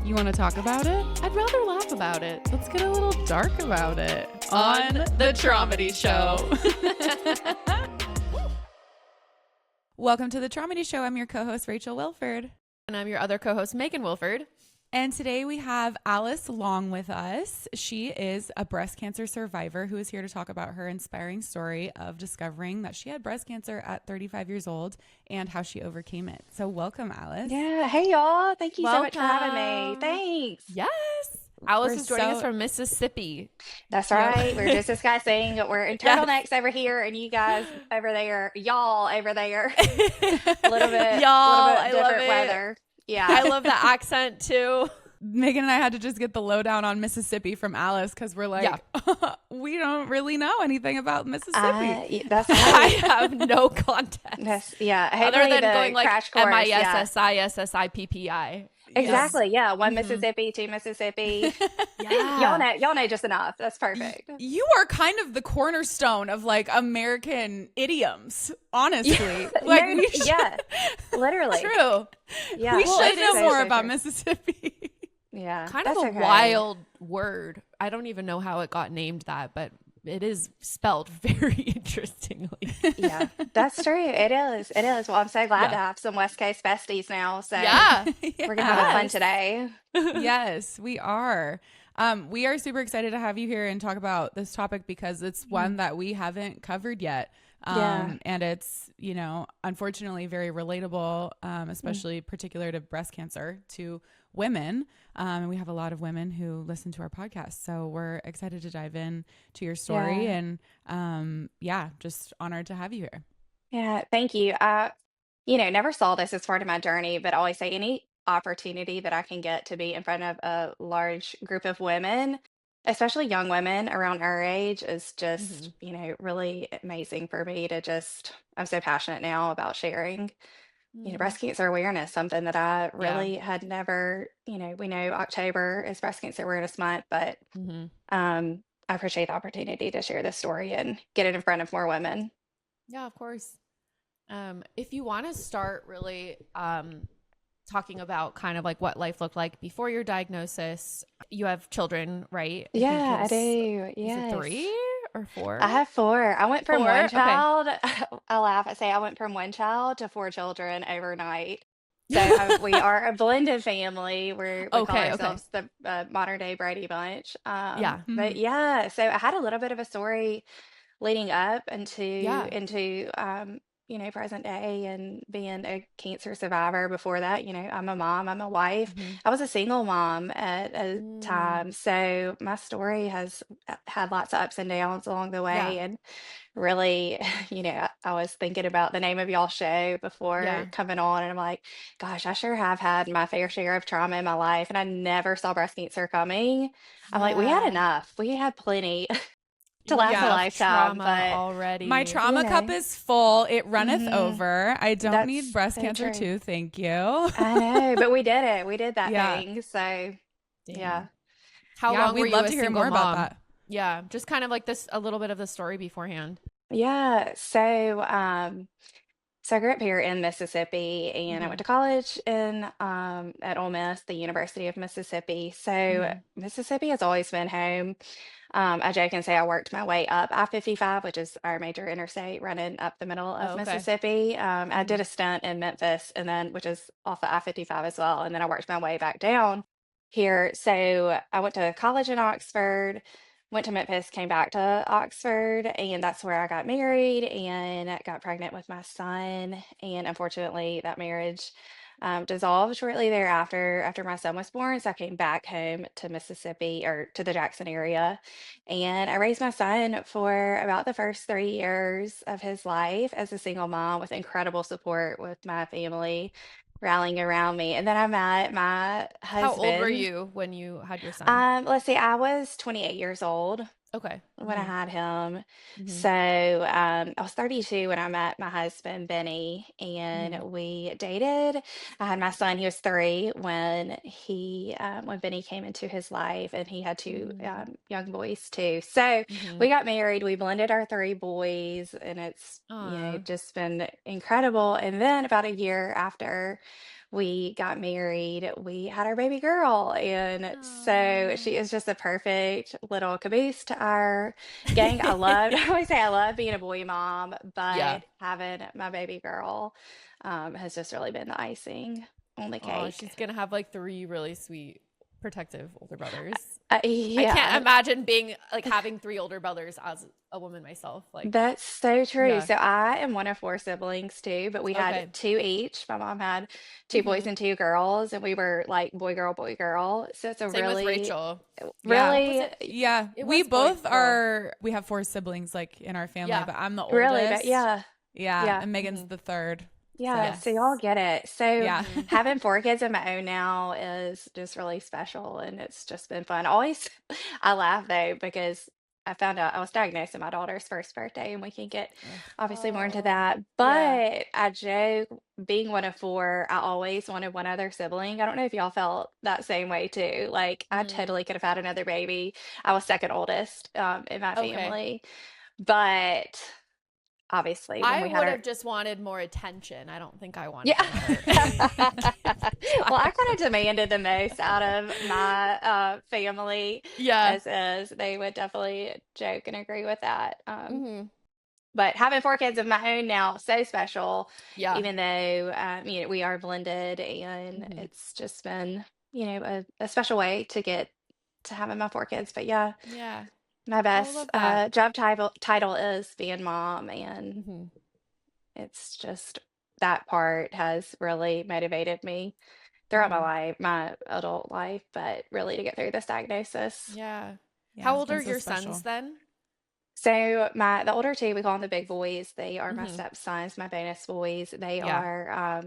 You want to talk about it? I'd rather laugh about it. Let's get a little dark about it. On the Traumedy Show. Welcome to the Traumedy Show. I'm your co-host, Rachel Wilford. And I'm your other co-host, Megan Wilford. And today we have Alice Long with us. She is a breast cancer survivor who is here to talk about her inspiring story of discovering that she had breast cancer at 35 years old and how she overcame it. So welcome, Alice. Yeah. Hey, y'all. Thank you so much for having me. Welcome. Thanks. Yes. Alice We're is joining us so- from Mississippi. That's Yeah. right. We're just discussing. We're in turtlenecks over here, and you guys over there, y'all over there. A little bit, Y'all, little I bit love different it. weather. Yeah. I love the accent too. Megan and I had to just get the lowdown on Mississippi from Alice because we're like, we don't really know anything about Mississippi. That's I right. have no context. Yeah. Other Hopefully than the going like crash course. Yeah. MISSISSIPPI. Exactly. Yeah. One Mhm. Mississippi, two Mississippi. Yeah. Y'all know just enough. That's perfect. You are kind of the cornerstone of like American idioms, honestly. Like No, we should, yeah. Literally. True. Yeah. We Well, should it know is more so about true. Mississippi. Yeah. Kind of that's a okay. wild word. I don't even know how it got named that, but it is spelled very interestingly. Yeah, that's true. It is. It is. Well, I'm so glad Yeah. to have some West Coast besties now. So Yeah. we're gonna have fun Yes. today. Yes, we are. We are super excited to have you here and talk about this topic because it's one that we haven't covered yet. Yeah. And it's, unfortunately very relatable, especially particular to breast cancer to women. And we have a lot of women who listen to our podcast. So we're excited to dive in to your story Yeah. and just honored to have you here. Yeah, thank you. Never saw this as part of my journey, but always say any opportunity that I can get to be in front of a large group of women, especially young women around our age, is just, really amazing for me to just, I'm so passionate now about sharing, breast cancer awareness, something that I really had never, we know October is Breast Cancer Awareness Month, but Mhm. I appreciate the opportunity to share this story and get it in front of more women. Yeah, of course. If you want to start really talking about kind of like what life looked like before your diagnosis, you have children, right? Yeah, I think do. Is Yes. it 3 or 4? I have 4. I went from 4? one Okay. child. I laugh. I say I went from one child to 4 children overnight. So we are a blended family. We call Okay. ourselves the modern day Brady Bunch. Yeah. But yeah, so I had a little bit of a story leading up Yeah. into present day and being a cancer survivor. Before that, I'm a mom, I'm a wife. Mhm. I was a single mom at a Mm. time, so my story has had lots of ups and downs along the way. Yeah. And really, I was thinking about the name of y'all show before Yeah. coming on, and I'm like, gosh, I sure have had my fair share of trauma in my life, and I never saw breast cancer coming. I'm like, we had Yeah. enough. We had plenty to last a Yeah. lifetime, Trauma but already. My trauma cup is full. It runneth Mhm. over. I don't That's need breast so cancer true. too. Thank you. I know, but we did it. We did that Yeah. thing. So yeah. Damn. How Yeah, long we'd were you love a to hear single more about mom? that. Yeah, just kind of like this, a little bit of the story beforehand. Yeah. So I grew up here in Mississippi, and I went Mhm. to college in at Ole Miss, the University of Mississippi. So Mhm. Mississippi has always been home. I joke and say I worked my way up I-55, which is our major interstate running up the middle of Oh, okay. Mississippi. I did Mhm. a stint in Memphis, and then which is off of I-55 as well, and then I worked my way back down here. So I went to college in Oxford, went to Memphis, came back to Oxford, and that's where I got married and got pregnant with my son. And unfortunately, that marriage dissolved shortly thereafter after my son was born. So I came back home to Mississippi, or to the Jackson area, and I raised my son for about the first 3 years of his life as a single mom with incredible support with my family rallying around me. And then I met my How old were husband. you when you had your son? Let's see, I was 28 years old Okay. when I Mhm. had him. Mhm. So I was 32 when I met my husband, Benny, and Mhm. we dated. I had my son, he was 3 when Benny came into his life, and he had 2 Mm. young boys too. So Mhm. we got married, we blended our 3 boys, and it's, Aw. just been incredible. And then about a year after we got married, we had our baby girl. And so Oh. she is just a perfect little caboose to our gang. I always say I love being a boy mom, Yeah. but having my baby girl has just really been the icing on the Oh, cake. she's gonna have like three really sweet, protective older brothers. I can't Yeah, imagine being like having three older brothers as a woman myself. Like, that's so true. yeah. So I am one of four siblings too, but we had Okay. two each. My mom had two boys Hmm. and two girls, and we were like boy, girl, boy, girl. So it's a Same with really, Rachel. Yeah. Was really, it? Yeah. It We was boy both girl. are, we have four siblings like in our family, Yeah. but I'm the really, but oldest. yeah, Yeah. yeah, And Megan's Hmm. the third. yeah. So, So y'all Yes. get it. So yeah. Hmm. having four kids of my own now is just really special, and it's just been fun. Always, I laugh though because I found out I was diagnosed on my daughter's first birthday, and we can get Ugh. obviously more into Oh, that. yeah. But I joke, being one of four, I always wanted one other sibling. I don't know if y'all felt that same way too. Like I Hmm. totally could have had another baby. I was second oldest in my Okay. family, but obviously when I we had would our have just wanted more attention. I don't think I wanted yeah. another Well, I child. kind of demanded the most out of my family, Yeah. as they would definitely joke and agree with that. Hmm. But having four kids of my own now, so special, Yeah. even though we are blended, and Hmm. it's just been a special way to get to having my four kids. But yeah, Yeah. my Oh, I best love that. job title is being mom, and Hmm. it's just that part has really motivated me throughout my Hmm. life, my adult life, but really to get through this diagnosis. Yeah. Yeah. How It's old are been so your sons special. then? So the older two, we call them the big boys. They are my Hmm. stepsons, my bonus boys. They Yeah. are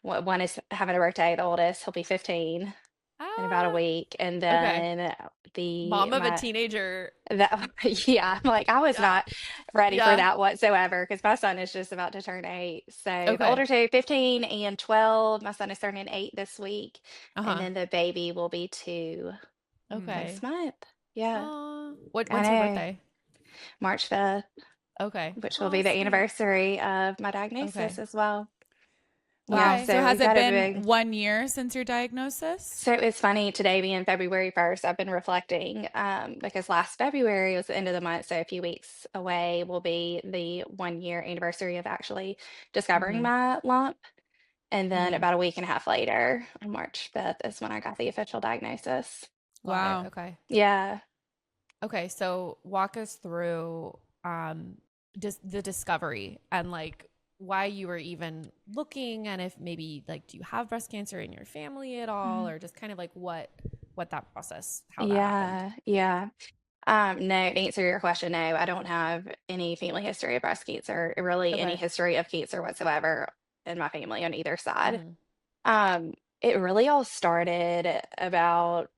one is having a birthday, the oldest. He'll be 15 in about a Ah, week. And okay. then the Mom of a my teenager. that yeah, I'm like I was Yeah. not ready for Yeah. that whatsoever because my son is just about to turn 8. So the Okay. older two, 15 and 12. My son is turning 8 this week, and Uh-huh. then the baby will be 2 Mm. next Okay. month. Yeah, Oh, I what's her know. birthday? March 5th, Okay. which will Oh, be the sweet. anniversary of my diagnosis Okay. as well. Yeah, Wow. Okay. So so has we've it got a been big. 1 year since your diagnosis? So it's funny today being February 1st, I've been reflecting because last February was the end of the month, so a few weeks away will be the 1 year anniversary of actually discovering Mm-hmm. my lump. And then Mm-hmm. about a week and a half later, on March 5th, is when I got the official diagnosis. Got it. Wow. Okay. Yeah. Okay. So walk us through just the discovery and like why you were even looking and if maybe like do you have breast cancer in your family at all Mhm. or just kind of like what that process, how that happened. Yeah. Yeah. No, to answer your question, no, I don't have any family history of breast cancer, really any Okay. history of cancer whatsoever in my family on either side. Mm-hmm. Um, it really all started about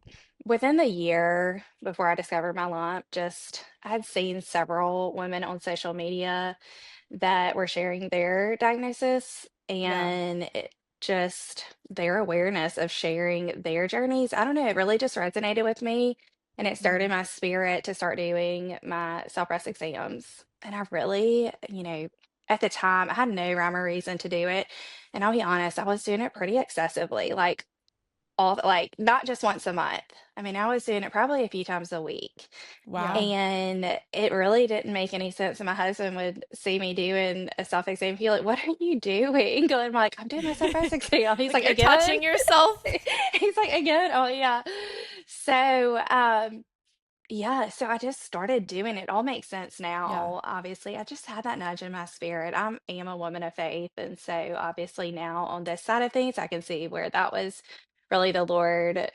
within the year before I discovered my lump. Just I had seen several women on social media that were sharing their diagnosis, Yeah. and it just their awareness of sharing their journeys. I don't know, it really just resonated with me, and it Mm-hmm. started my spirit to start doing my self-breast exams. And I really, at the time, I had no rhyme or reason to do it. And I'll be honest, I was doing it pretty excessively, like not just once a month. I mean, I was doing it probably a few times a week. Yeah. Wow. And it really didn't make any sense. And my husband would see me doing a self exam. He'd be like, "What are you doing?" And I'm like, "I'm doing my self exam." He's Like like, you're "Again?" touching yourself. He's like, "Again?" Oh, yeah. So, yeah, so I just started doing it. All makes sense Yeah. now. Obviously, I just had that nudge in my spirit. I am a woman of faith. And so, obviously, now on this side of things, I can see where that was really the Lord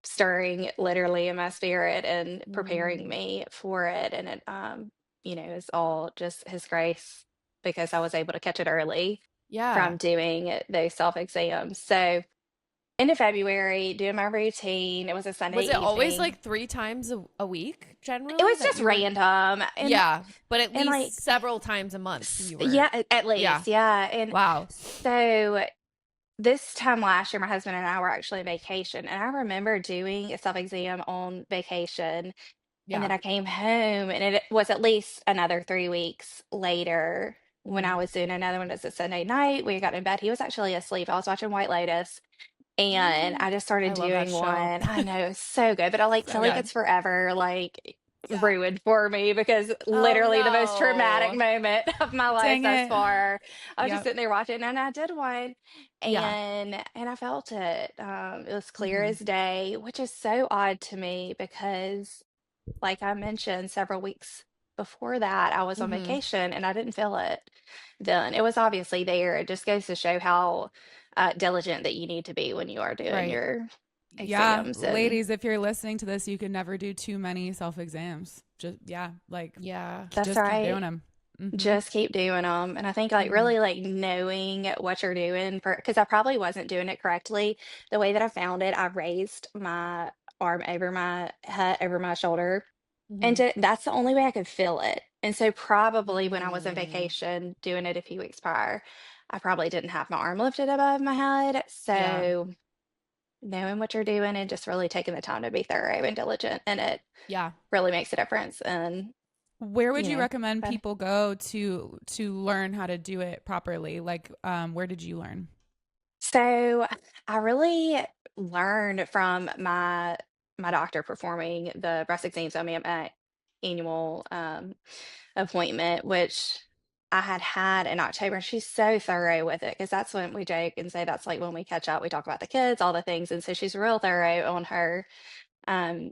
stirring literally in my spirit and preparing Mm. me for it. And it, is all just His grace because I was able to catch it early Yeah. from doing those self exams. So, end of February, doing my routine. It was a Sunday Was it always evening. like three times a week It generally was that just you were? random, and Yeah, but at like least several times a month you were. yeah, at Yeah. least, yeah. And Wow. so this time last year, my husband and I were actually on vacation, and I remember doing a self exam on vacation. And Yeah. then I came home, and it was at least another 3 weeks later when I was doing another one, it's a Sunday night. We got in bed. He was actually asleep. I was watching White Lotus. And I just I started love that doing show. one. I know, it's so good, but I like So feel like good. it's forever like Yeah. ruined for me because Oh literally the most traumatic no. moment of my life Dang thus it. far. I was just Yep. sitting there watching, and I did one, Yeah. and I felt it. It was clear Hmm. as day, which is so odd to me because, like I mentioned, several weeks before that, I was on Mm-hmm. vacation and I didn't feel it then. It was obviously there. It just goes to show how diligent that you need to be when you are doing Right. your Yeah, exams. And ladies, if you're listening to this, you can never do too many self exams. Just, yeah, like Yeah. that's just keep right. doing them. Mm-hmm. Just keep doing them. And I think like Mm-hmm. really like knowing what you're doing for, because I probably wasn't doing it correctly. The way that I found it, I raised my arm over my head, over my shoulder. And Mm-hmm. that's the only way I could feel it. And so probably when I was on Mm. vacation doing it a few weeks prior, I probably didn't have my arm lifted above my head. Yeah. So knowing what you're doing and just really taking the time to be thorough and diligent and it Yeah. really makes a difference. And Where would you you know, recommend but people go to learn how to do it properly? Like, where did you learn? so I really learned from my doctor performing the breast exams on me at my annual appointment, which I had had in October. And she's so thorough with it because that's when we joke and say that's like when we catch up, we talk about the kids, all the things. And so she's real thorough on um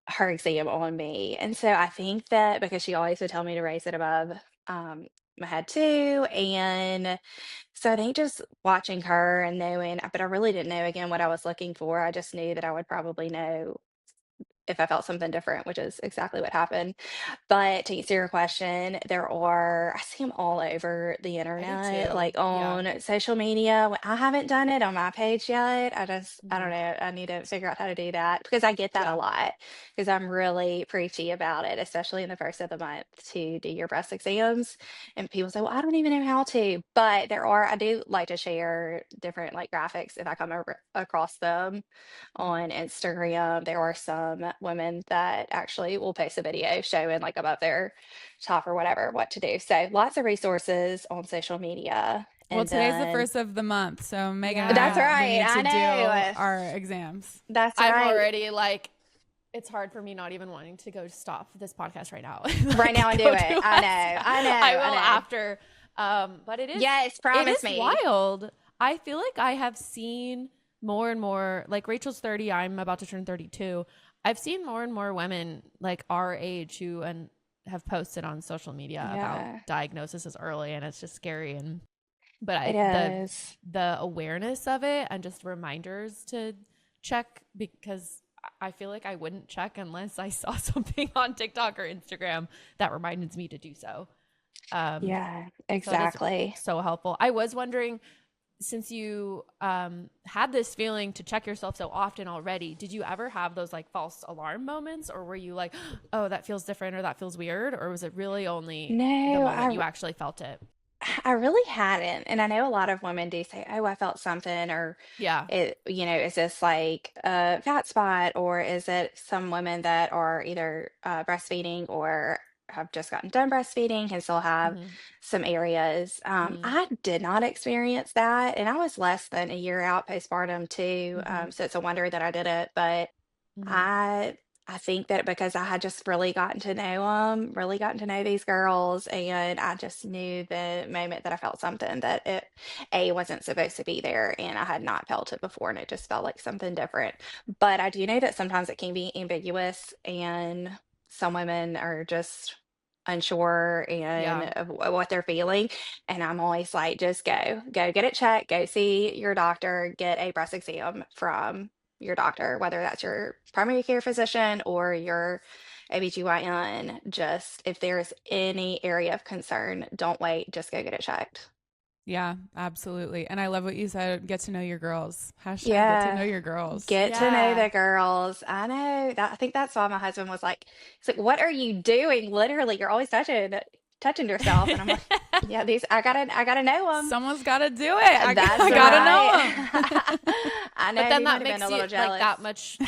her exam on me. And so I think that because she always would tell me to raise it above um my head too. And so I think just watching her and knowing, but I really didn't know again what I was looking for. I just knew that I would probably know if I felt something different, which is exactly what happened. But to answer your question, I see them all over the I do internet, too. like Yeah. on social media. I haven't done it on my page yet. I don't Mm-hmm. know. I need to figure out how to do that because I get that a Yeah. lot because I'm really preachy about it, especially in the first of the month to do your breast exams. And people say, well, I don't even know how to. But I do like to share different like graphics if I come across them on Instagram. There are some women that actually will post a video showing like above their top or whatever what to do. So lots of resources on social media. Well, And today's the then first of the month, so Megan and that's Yeah. we right. need I to do know. our exams. That's I'm right. already like, it's hard for me not even wanting to go stop this podcast right now. Right now and Like, do go it. do I know. I know. I I will know. after. But Yes, it promise is me. wild. I feel like I have seen more and more, like Rachel's 30, I'm about to turn 32. I've seen more and more women like our age who and have posted on social media about Yeah, diagnosis as early, and it's just scary. And but it the is. awareness of it and just reminders to check, because I feel like I wouldn't check unless I saw something on TikTok or Instagram that reminded me to do so. Um, Yeah, so it is exactly. so helpful. I was wondering, since you had this feeling to check yourself so often already, did you ever have those like false alarm moments, or were you like, oh, that feels different or that feels weird, or was it really only the No, moment you actually felt it? I really hadn't. And I know a lot of women do say, oh, I felt something, or Yeah. is this like a fat spot, or is it some women that are either breastfeeding or have just gotten done breastfeeding can still have Mm-hmm. some areas. Mm-hmm. I did not experience that. And I was less than a year out postpartum too. Mm-hmm. So it's a wonder that I did it. But Mm-hmm. I I think that because I had just really gotten to know them, really gotten to know these girls, and I just knew the moment that I felt something that it wasn't supposed to be there, and I had not felt it before, and it just felt like something different. But I do know that sometimes it can be ambiguous, and some women are just unsure and Yeah. of what they're feeling. And I'm always like, just go get it checked, go see your doctor, get a breast exam from your doctor, whether that's your primary care physician or your OBGYN. Just if there's any area of concern, don't wait, just go get it checked. Yeah, absolutely. And I love what you said. Get to know your girls. Hashtag get to know Yeah, your girls. get to know Yeah. the girls. I know that. I think that's why my husband was like, he's like, "What are you doing? Literally, you're always touching yourself." And I'm like, "Yeah, these I gotta know them." Someone's got to do it. That's I gotta know them. right. I But know then he that might have been makes a you little like jealous. that much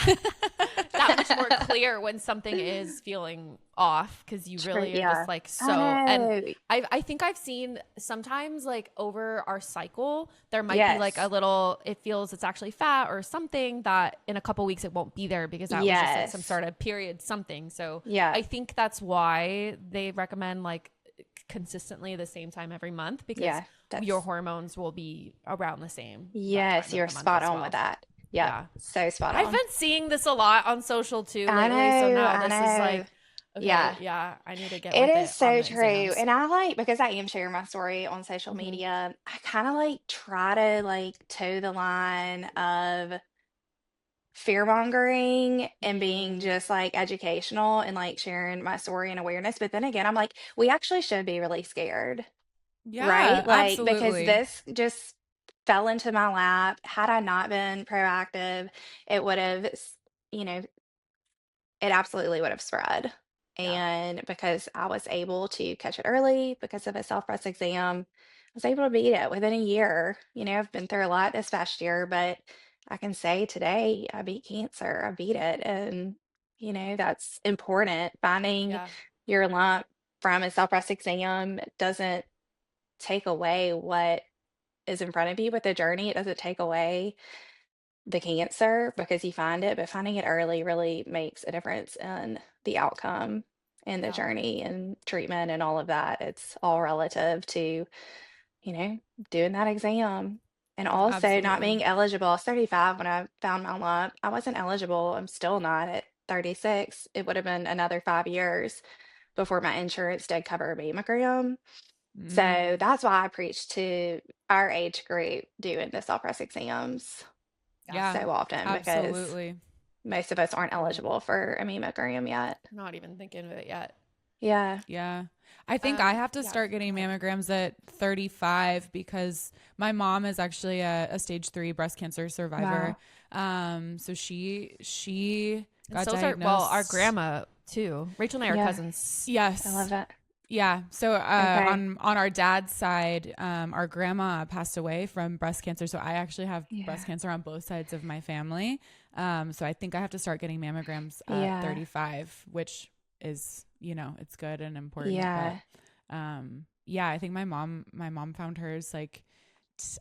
that much more clear when something is feeling off because you True, really are yeah. just like I so. And know. I think I've seen sometimes like over our cycle, there might be like a Yes. little, it feels it's actually fat or something that in a couple weeks it won't be there because that was just like some Yes. sort of period something. So Yeah. I think that's why they recommend like consistently the same time every month because Yeah. your That's hormones will be around the same that yes, time of you're the month spot as on with well. that. Yep. Yeah. So spot I've on. been seeing this a lot on social too I lately. So know. now I this is know. like, okay, Yeah. yeah, I need to get It with is it on so the true. exams. And I like, because I am sharing my story on social Hmm. media, I kind of like try to like toe the line of fear mongering and being Mm, just like educational and like sharing my story and awareness. But then again, I'm like, we actually should be really scared, Yeah, right? Like, because absolutely. this just fell into my lap. Had I not been proactive, it would have, you know, it absolutely would have spread. yeah, And because I was able to catch it early because of a self-breast exam, I was able to beat it within a year. I've been through a lot this past year, but I can say today I beat cancer. I beat it. And, that's important. Finding yeah, your lump from a self-breast exam doesn't take away what is in front of you with the journey. It doesn't take away the cancer because you find it, but finding it early really makes a difference in the outcome and the yeah, journey and treatment and all of that. It's all relative to, you know, doing that exam. And yeah, also not Absolutely. being eligible. I was 35 when I found my lump. I wasn't eligible. I'm still not at 36. It would have been another 5 years before my insurance did cover a mammogram. Mm, So that's why I preach to our age group doing the self-breast exams yeah. yeah, so often because absolutely. most of us aren't Um, eligible for a mammogram yet. not even thinking of it yet. Yeah. Yeah. I think I have to Yeah, start go getting ahead. mammograms at 35 because my mom is actually a stage 3 breast cancer survivor. Wow. So she And got so's our diagnosed. grandma too. Rachel and I are Yeah. cousins. I love Yes. that. Yeah. So Okay. on our dad's side, our grandma passed away from breast cancer. So I actually have breast Yeah. cancer on both sides of my family. So I think I have to start getting mammograms at Yeah. 35, which is, it's good and important. But Yeah. yeah, I think my mom found hers like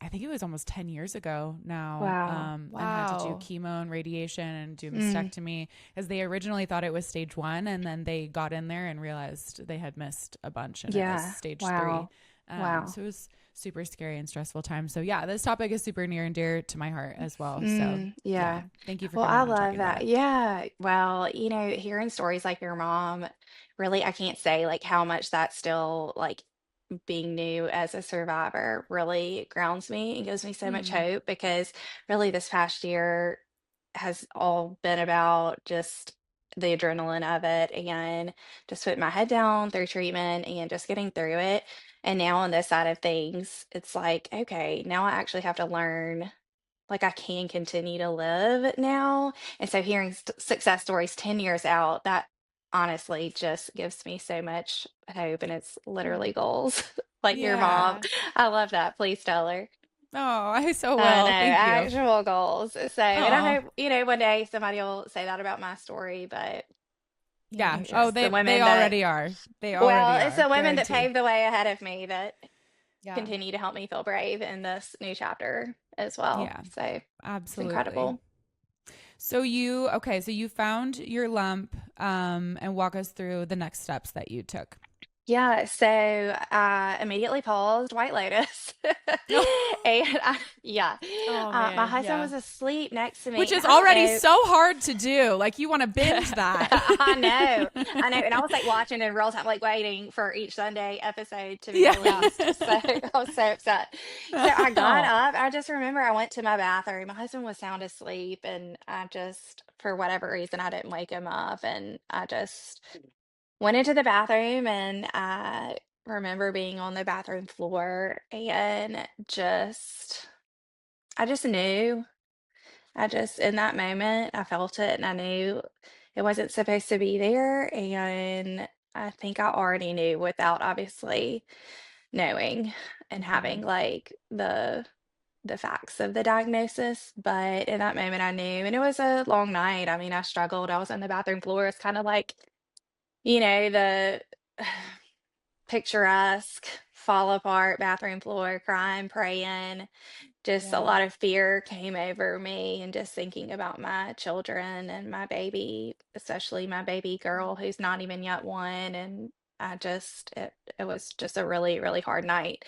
I think it was almost 10 years ago now, Wow. and had to do Wow. chemo and radiation and do Mm. mastectomy because they originally thought it was stage 1, and then they got in there and realized they had missed a bunch and it was Yeah. stage 3. Wow. Wow. So it was super scary and stressful time. So yeah, this topic is super near and dear to my heart as well. So yeah, Yeah. thank you for Well, coming I on and love talking about that. it. Yeah. Well, hearing stories like your mom, really, I can't say like how much that still like being new as a survivor really grounds me and gives me so much Mm, hope because really this past year has all been about just the adrenaline of it and just putting my head down through treatment and just getting through it. And now on this side of things, it's like, okay, now I actually have to learn like I can continue to live now. And so hearing success stories 10 years out, that honestly just gives me so much hope. And it's mm. literally goals like your Yeah. mom. Yeah. I love that. Please tell her. Oh, I so I know, will. Thank you. actual goals. So, and I Oh, hope, one day somebody will say that about my story, but Yeah, I'm oh, it's sure. the they women that, already are. They well, already it's are. the women that Guarantee. paved the way ahead of me that Yeah. continue to help me feel brave in this new chapter as well. Yeah, So it's absolutely. incredible. So you found your lump, and walk us through the next steps that you took. Yeah, so I immediately paused White Lotus. Yeah, Oh my man, husband yeah. was asleep next to Which me. And is I don't already know. so hard to do. Like you want to binge that. I know, I know. And I was like watching in real time, like waiting for each Sunday episode to be Yeah. Yeah. released. So I was so upset. So I got Oh. up. I just remember I went to my bathroom. My husband was sound asleep, and I just, for whatever reason, I didn't wake him up. And I just went into the bathroom and I remember being on the bathroom floor and I just knew. In that moment, I felt it and I knew it wasn't supposed to be there. And I think I already knew without obviously knowing and having Mhm. like the facts of the diagnosis, but in that moment I knew, and it was a long night. I mean, I struggled. I was on the bathroom floor. It's kind of like, the picturesque fall apart bathroom floor, crying, praying. Just a Yeah. lot of fear came over me, and just thinking about my children and my baby, especially my baby girl who's not even yet one. And it was just a really, really hard night.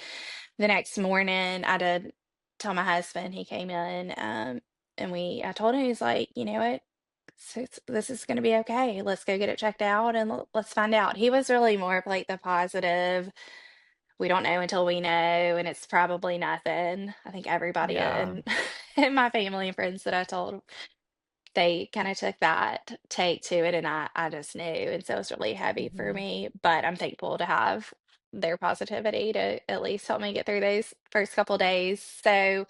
The next morning, I did tell my husband. He came in, and I told him, he's like, you know what? This is going to be okay. Let's go get it checked out, and let's find out. He was really more of like the positive, we don't know until we know, and it's probably nothing. I think everybody Yeah. in in my family and friends that I told, they kind of took that take to it, and I just knew, and so it's really heavy for Hmm. me. But I'm thankful to have their positivity to at least help me get through those first couple days. So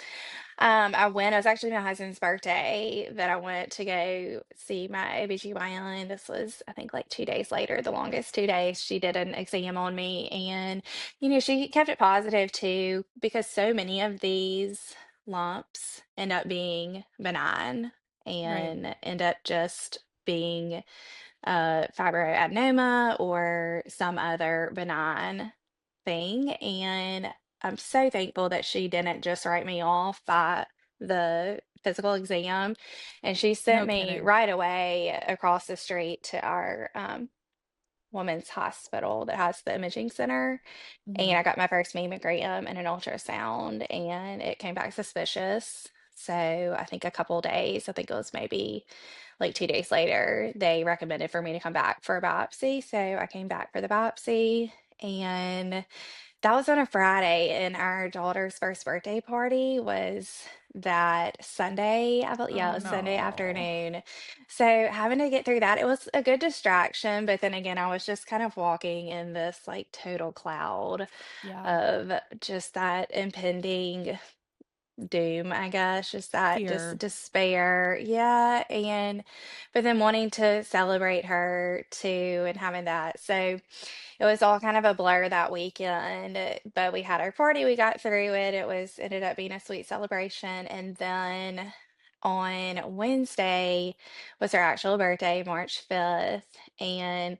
it was actually my husband's birthday that I went to go see my OBGYN. This was, I think, like 2 days later, the longest 2 days. She did an exam on me, and, she kept it positive too, because so many of these lumps end up being benign Right. and end up just being fibroadenoma or some other benign thing. And I'm so thankful that she didn't just write me off by the physical exam. And she sent No me kidding. right away across the street to our women's hospital that has the imaging center. Hmm. And I got my first mammogram and an ultrasound, and it came back suspicious. So I think a couple days, I think it was maybe like 2 days later, they recommended for me to come back for a biopsy. So I came back for the biopsy, and that was on a Friday. And our daughter's first birthday party was that Sunday. Yeah, it Oh was Sunday no. afternoon. So having to get through that, it was a good distraction. But then again, I was just kind of walking in this like total cloud Yeah. of just that impending doom, I guess, just that just Fear. despair. Yeah. But then wanting to celebrate her too, and having that. So it was all kind of a blur that weekend. But we had our party, we got through it. Ended up being a sweet celebration. And then on Wednesday was her actual birthday, March 5th. And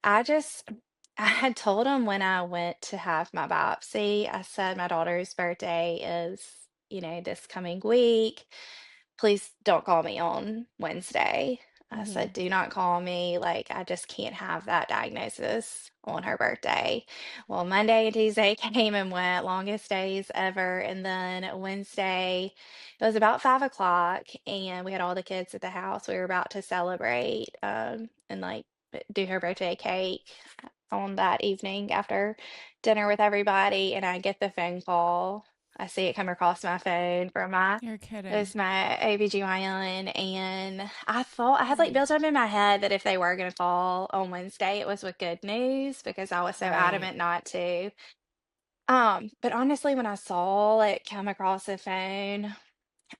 I just, I had told him when I went to have my biopsy, I said, my daughter's birthday is, this coming week. Please don't call me on Wednesday. I Hmm. said, do not call me. Like, I just can't have that diagnosis on her birthday. Well, Monday and Tuesday came and went, longest days ever. And then Wednesday, it was about 5 o'clock, and we had all the kids at the house. We were about to celebrate, and like do her birthday cake on that evening after dinner with everybody. And I get the phone call. I see it come across my phone from You're it kidding. was my OBGYN. And I thought I had like Mm. built up in my head that if they were going to call on Wednesday, it was with good news, because I was so Right. adamant not to. But honestly, when I saw it come across the phone,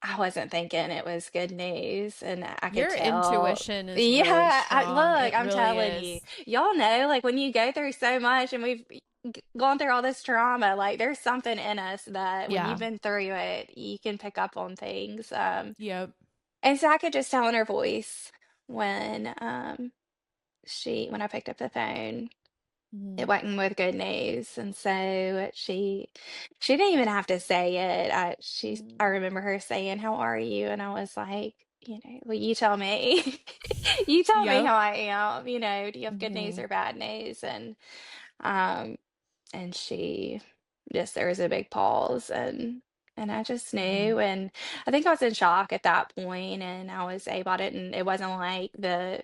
I wasn't thinking it was good news, and I could Your tell. intuition is really Yeah, strong. look, It I'm really telling you, is. y'all know, like when you go through so much, and we've gone through all this trauma, like there's something in us that when you've Yeah. been through it, you can pick up on things. Yep. And so I could just tell in her voice when when I picked up the phone, it Hmm. wasn't with good news. And so she didn't even have to say it. I remember her saying, "How are you?" And I was like, well, you tell me. You tell me Yep. how I am. Do you have good news Hmm. or bad news? Um and she just there was a big pause, and I just Hmm. knew. And I think I was in shock at that point, and I didn't it wasn't like the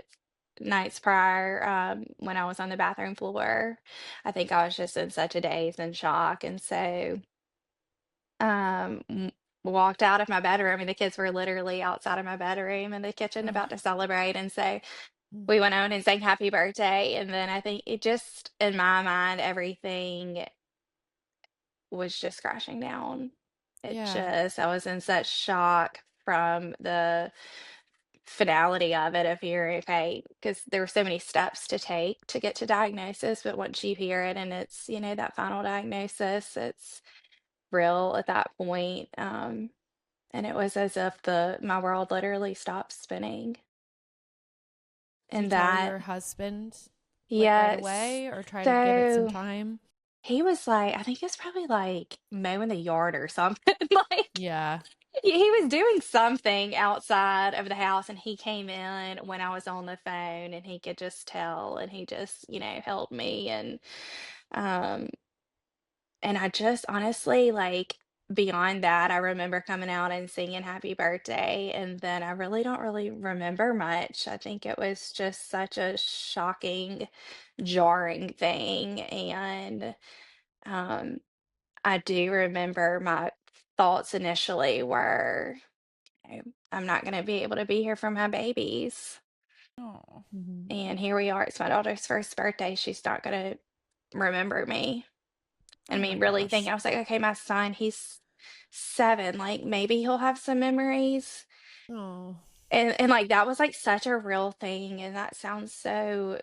nights prior, when I was on the bathroom floor. I think I was just in such a daze and shock. And so walked out of my bedroom, and the kids were literally outside of my bedroom in the kitchen about to celebrate. And so we went on and sang happy birthday. And then I think it just, in my mind, everything was just crashing down. Yeah. I was in such shock from the finality of it, of hearing, okay, because there were so many steps to take to get to diagnosis. But once you hear it, and it's, that final diagnosis, real at that point. And it was as if the my world literally stopped spinning. Did you And tell that, your husband like right yes. away or try to give it some So time? he was like, I think he was probably like mowing the yard or something. Like Yeah. he was doing something outside of the house and he came in when I was on the phone and he could just tell and he just, held me um and I just honestly like beyond that I remember coming out and singing happy birthday and then I really don't really remember much. I think it was just such a shocking, jarring thing and um I do remember my thoughts initially were, I'm not going to be able to be here for my babies. Oh, Hmm. And here we are. It's my daughter's first birthday. She's not going to remember me. oh And my me really gosh. thinking, I was like, okay, my son, he's 7. Like maybe he'll have some memories. Oh, And like that was like such a real thing. And that sounds so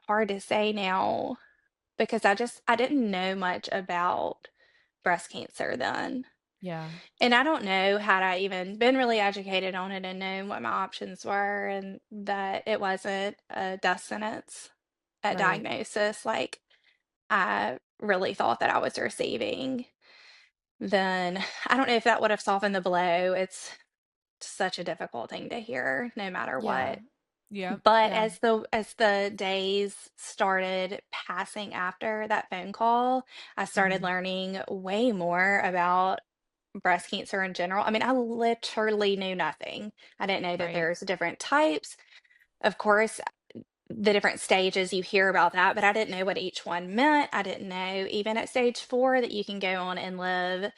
hard to say now because I didn't know much about breast cancer then. yeah. And I don't know had I even been really educated on it and known what my options were and that it wasn't a death sentence at Right. diagnosis like I really thought that I was receiving, then I don't know if that would have softened the blow. It's such a difficult thing to hear no matter Yeah. what. Yep. But Yeah. as the days started passing after that phone call, I started Hmm. learning way more about breast cancer in general. I mean, I literally knew nothing. I didn't know that Right. there's different types. Of course, the different stages you hear about that, but I didn't know what each one meant. I didn't know even at stage 4 that you can go on and live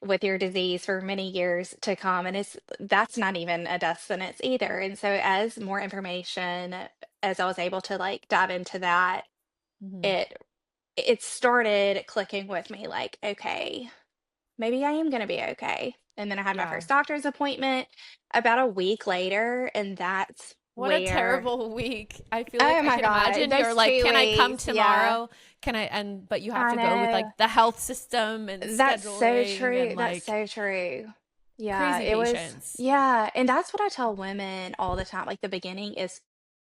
with your disease for many years to come. And that's not even a death sentence either. And so as more information, as I was able to like dive into that, Hmm. it it started clicking with me like, okay, maybe I am going to be okay. And then I had my Yeah. first doctor's appointment about a week later, and that's What a where, terrible week. I feel like oh I my can God, imagine those you're like, two can I come weeks. Yeah, tomorrow? Can I? And, but you have I to go with know. like the health system and That's so scheduling true. and That's like so true. Yeah, crazy it was, patience. yeah. And that's what I tell women all the time. Like the beginning is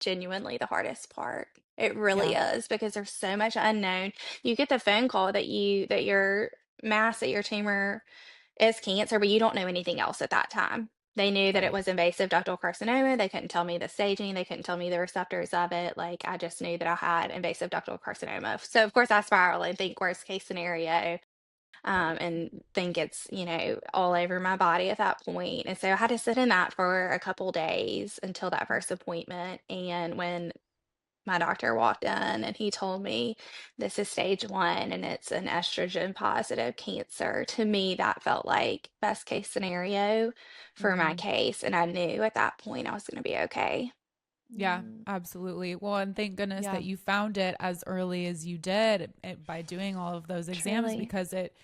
genuinely the hardest part. It really Yeah. is because there's so much unknown. You get the phone call that your mass, that your tumor is cancer, but you don't know anything else at that time. They knew that it Right. was invasive ductal carcinoma. They couldn't tell me the staging. They couldn't tell me the receptors of it. Like I just knew that I had invasive ductal carcinoma. So of course I spiral and think worst case scenario, and think it's, all over my body at that point. And so I had to sit in that for a couple days until that first appointment. And when my doctor walked in and he told me this is stage 1 and it's an estrogen positive cancer. To me, that felt like best case scenario for my Hmm. case. And I knew at that point I was going to be okay. Yeah, Mm. absolutely. Well, and thank goodness Yeah. that you found it as early as you did by doing all of those exams Truly. because it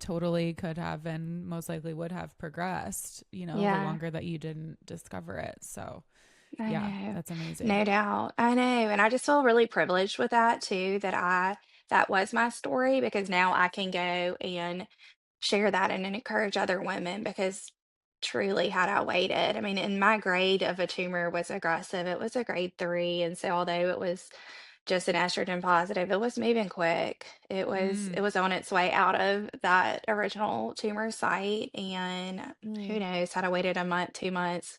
totally could have and most likely would have progressed, the Yeah, longer that you didn't discover it. So, I yeah, know. that's amazing. No doubt. I know. And I just feel really privileged with that too, that was my story because now I can go and share that and encourage other women because truly had I waited, I mean, and my grade of a tumor was aggressive. It was a grade 3. And so although it was just an estrogen positive, it was moving quick. It was Mm, it was on its way out of that original tumor site. And who Mm. knows, had I waited a month, 2 months,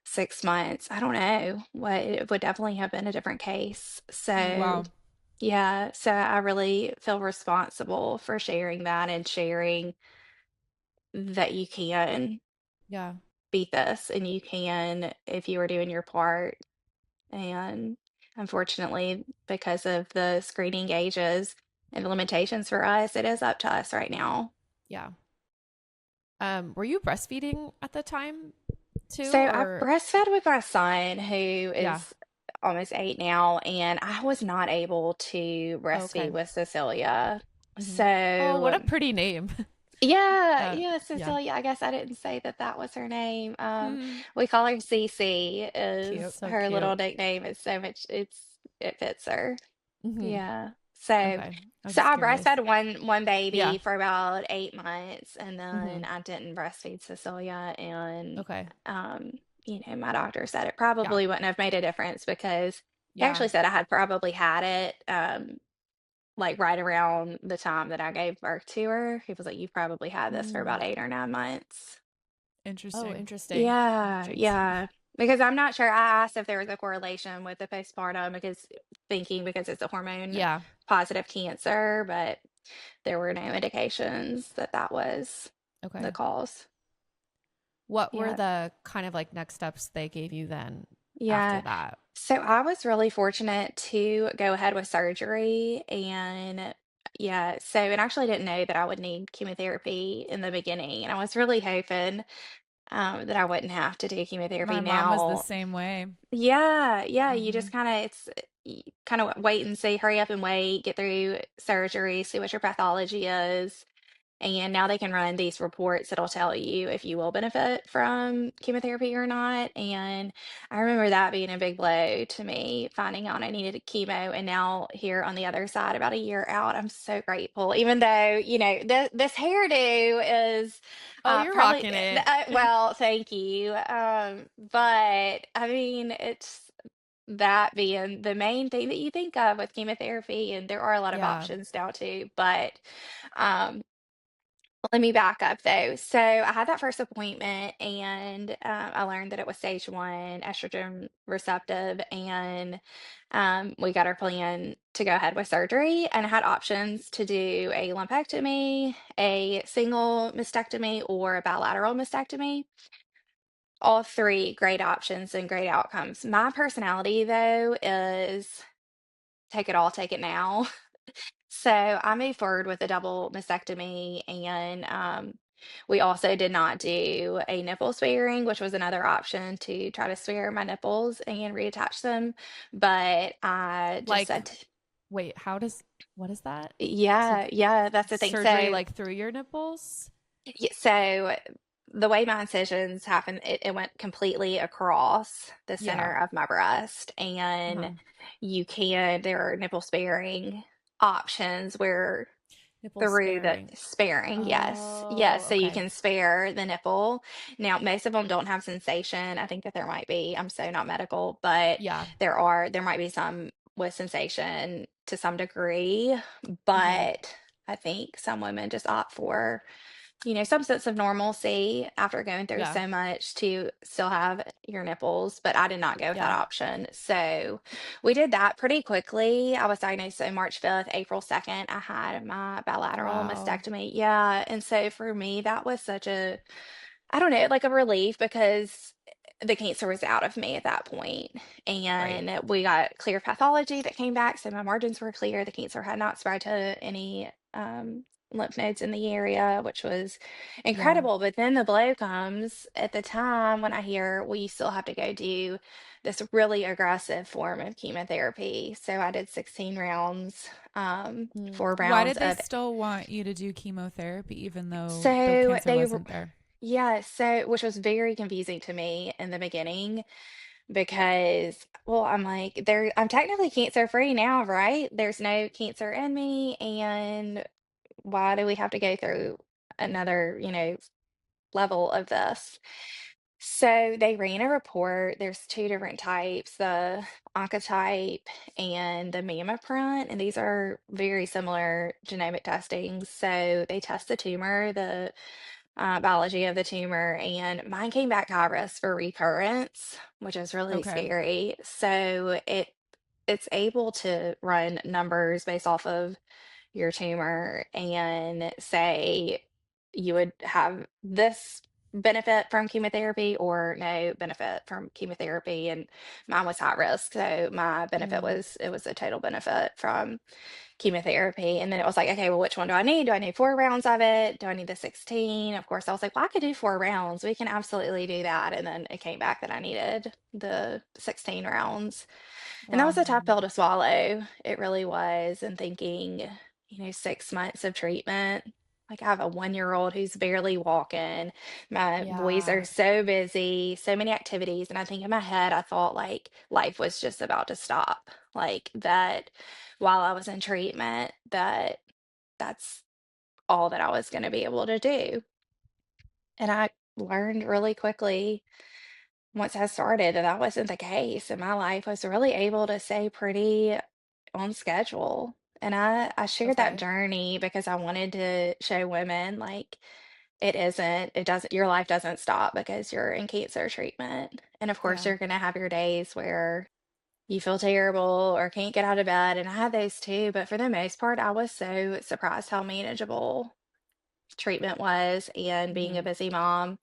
6 months, I don't know what it would definitely have been a different case. So wow. yeah, so I really feel responsible for sharing that and sharing that you can Yeah. beat this and you can if you are doing your part. And unfortunately, because of the screening ages and the limitations for us, it is up to us right now. Yeah. Were you breastfeeding at the time too, So I or breastfed with my son, who yeah? is almost 8 now, and I was not able to Okay. breastfeed with Cecilia. Hmm. Oh, what So a pretty name. yeah, uh, yeah, yeah. Cecilia. I guess I didn't say that that was her name. Hmm, We call her Cece, is cute. So her little cute. nickname. It's so much, it fits her. Hmm. Yeah. So, Okay. I was so just I curious. breastfed one Yeah. baby for about 8 months, and then Hmm. I didn't breastfeed Cecilia, and Okay. um, my doctor said it Yeah. probably wouldn't have made a difference because he Yeah. actually said I had probably had it like right around the time that I gave birth to her. He was like, "You've probably had this for Mm. about 8 or 9 months." Oh, Interesting. interesting. Yeah, Jinx. yeah. Because I'm not sure. I asked if there was a correlation with the postpartum because thinking because it's a hormone Yeah. positive cancer, but there were no indications that that was the Okay. cause. What were Yeah. the kind of like next steps they gave you then after Yeah. that? So I was really fortunate to go ahead with surgery and yeah, so and actually didn't know that I would need chemotherapy in the beginning. And I was really hoping that I wouldn't have to do chemotherapy My mom was the now. same way. Yeah, yeah, you Hmm. just kind of it's you kind of wait and see, hurry up and wait, get through surgery, see what your pathology is. And now they can run these reports that'll tell you if you will benefit from chemotherapy or not. And I remember that being a big blow to me, finding out I needed a chemo. And now here on the other side, about a year out, I'm so grateful. Even though, this hairdo is Oh, you're probably, rocking it. well, thank you. But I mean, it's that being the main thing that you think of with chemotherapy. And there are a lot of Yeah. options now too. But, um, let me back up though. So I had that first appointment and I learned that it was stage one estrogen receptive, and we got our plan to go ahead with surgery. And I had options to do a lumpectomy, a single mastectomy, or a bilateral mastectomy. All three great options and great outcomes. My personality though is take it all, take it now. So I moved forward with a double mastectomy, and we also did not do a nipple sparing, which was another option to try to spare my nipples and reattach them. But I just Like, said, wait, what is that? To yeah, yeah, that's the thing. surgery So, like through your nipples? so the way my incisions happened, it went completely across the Yeah. center of my breast, and Uh-huh. there are nipple sparing options where Nipple through the sparing. sparing, yes. Yes, Oh, so you okay. can spare the nipple. Now, most of them don't have sensation. I think that there might be. I'm so not medical, but Yeah. there might be some with sensation to some degree, Hmm. but I think some women just opt for some sense of normalcy after going through Yeah. so much to still have your nipples, but I did not go with that Yeah. option. So we did that pretty quickly. I was diagnosed on March 5th, April 2nd. I had my bilateral Wow. mastectomy. Yeah. And so for me, that was such I don't know, like a relief because the cancer was out of me at that point. Right. And we got clear pathology that came back. So my margins were clear. The cancer had not spread to any lymph nodes in the area, which was Yeah. incredible. But then the blow comes at the time when I hear, well, you still have to go do this really aggressive form of chemotherapy. So I did 16 rounds, Mm. 4 rounds Why did they of. still want you to do chemotherapy even though the So cancer wasn't there? yeah, so which was very confusing to me in the beginning because, well, I'm like, I'm technically cancer free now, right? There's no cancer in me, and why do we have to go through another, level of this? So they ran a report. There's two different types, the oncotype and the mammoprint, and these are very similar genomic testings. So they test the tumor, the biology of the tumor, and mine came back high risk for recurrence, which is really Okay. scary. So it's able to run numbers based off of your tumor and say you would have this benefit from chemotherapy or no benefit from chemotherapy, and mine was high risk, so my benefit Mm. was it was a total benefit from chemotherapy. And then it was like, okay, well, which one do I need? Do I need 4 rounds of it? Do I need the 16? Of course, I was like, well, I could do 4 rounds. We can absolutely do that. And then it came back that I needed the 16 rounds. And that was Wow. a tough pill to swallow. It really was. And thinking, 6 months of treatment. Like I have a 1 year old who's barely walking. My boys are Yeah. so busy, so many activities. And I think in my head, I thought like life was just about to stop. Like that while I was in treatment, that's all that I was going to be able to do. And I learned really quickly once I started that that wasn't the case. And my life was really able to stay pretty on schedule. And I shared that Okay. journey because I wanted to show women like it doesn't, your life doesn't stop because you're in cancer treatment. And of course, Yeah. you're going to have your days where you feel terrible or can't get out of bed. And I had those too. But for the most part, I was so surprised how manageable treatment was and being a Hmm. busy mom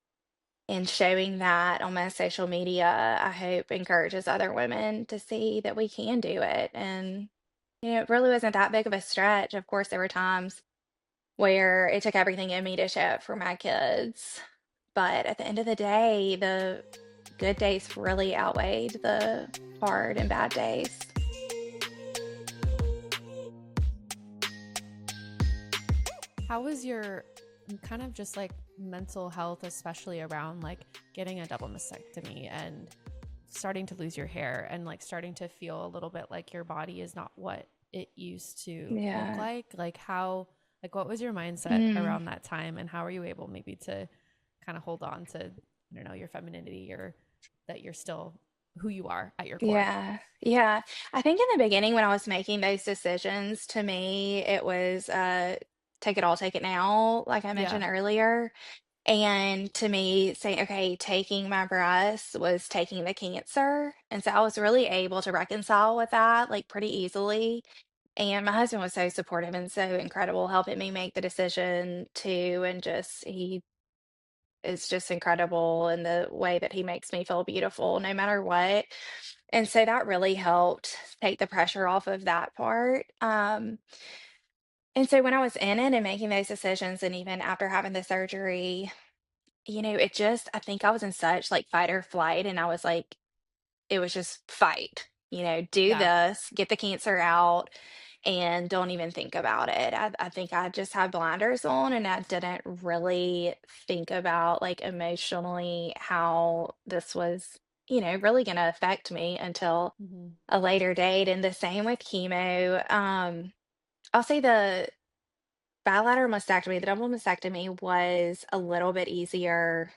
and showing that on my social media, I hope encourages other women to see that we can do it. And, it really wasn't that big of a stretch. Of course, there were times where it took everything in me to show up for my kids. But at the end of the day, the good days really outweighed the hard and bad days. How was your kind of just like mental health, especially around like getting a double mastectomy and starting to lose your hair and like starting to feel a little bit like your body is not what it used to look Yeah. like? Like how, like what was your mindset Mm. around that time and how were you able maybe to kind of hold on to, I don't know, your femininity or that you're still who you are at your core? Yeah. Yeah. I think in the beginning when I was making those decisions, to me, it was take it all, take it now, like I Yeah. mentioned earlier. And to me, saying, okay, taking my breasts was taking the cancer. And so I was really able to reconcile with that like pretty easily. And my husband was so supportive and so incredible, helping me make the decision too. And just, he is just incredible in the way that he makes me feel beautiful no matter what. And so that really helped take the pressure off of that part. And so when I was in it and making those decisions, and even after having the surgery, it just, I think I was in such like fight or flight, and I was like, it was just fight, do Yeah. this, get the cancer out, and don't even think about it. I think I just had blinders on, and I didn't really think about like emotionally how this was, really going to affect me until Hmm. a later date. And the same with chemo. I'll say the bilateral mastectomy, the double mastectomy was a little bit easier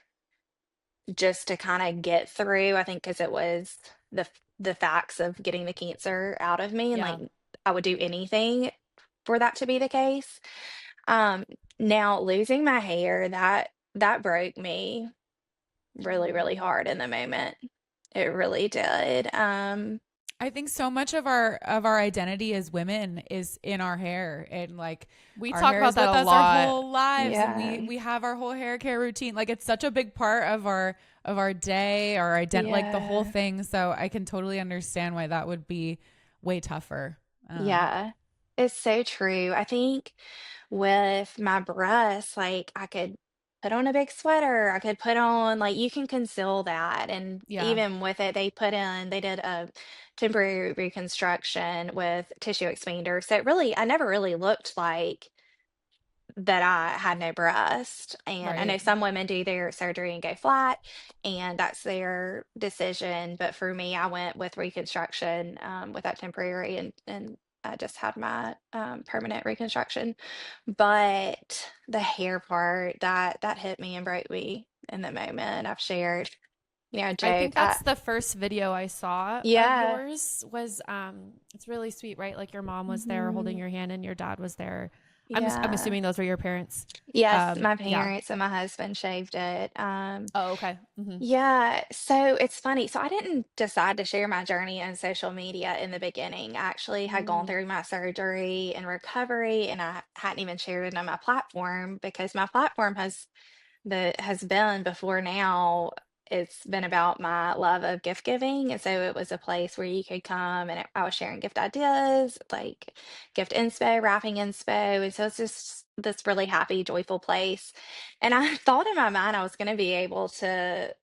just to kind of get through. I think because it was the facts of getting the cancer out of me, and like Yeah. I would do anything for that to be the case. Um, Now losing my hair, that broke me really, really Hmm. hard in the moment. It really did. I think so much of our identity as women is in our hair, and like We our talk hair about is that with a us our lot. whole lives, and Yeah, we have our whole hair care routine. Like it's such a big part of our day, our ident like the whole yeah, thing. So I can totally understand why that would be way tougher. yeah. It's so true. I think with my breasts, like I could put on a big sweater, I could put on like you can conceal that. And Yeah. even with it, they did a temporary reconstruction with tissue expander. So it really, I never really looked like that I had no breast. And I know Right. some women do their surgery and go flat, and that's their decision. But for me, I went with reconstruction with that temporary, and I just had my permanent reconstruction. But the hair part, that hit me and broke me in the moment. I've shared, I I joke. think that's the first video I saw of Yeah, yours was it's really sweet, right? Like your mom was there holding mhm, your hand and your dad was there. I'm yeah. assuming those were your parents. Yes, my Yeah. parents and my husband shaved it. Oh, okay. Hmm. Yeah, so it's funny. So I didn't decide to share my journey on social media in the beginning. I actually had gone Mm, through my surgery and recovery, and I hadn't even shared it on my platform because my platform has been before now. It's been about my love of gift giving, and so it was a place where you could come, and I was sharing gift ideas, like gift inspo, wrapping inspo, and so it's just this really happy, joyful place. And I thought in my mind I was going to be able to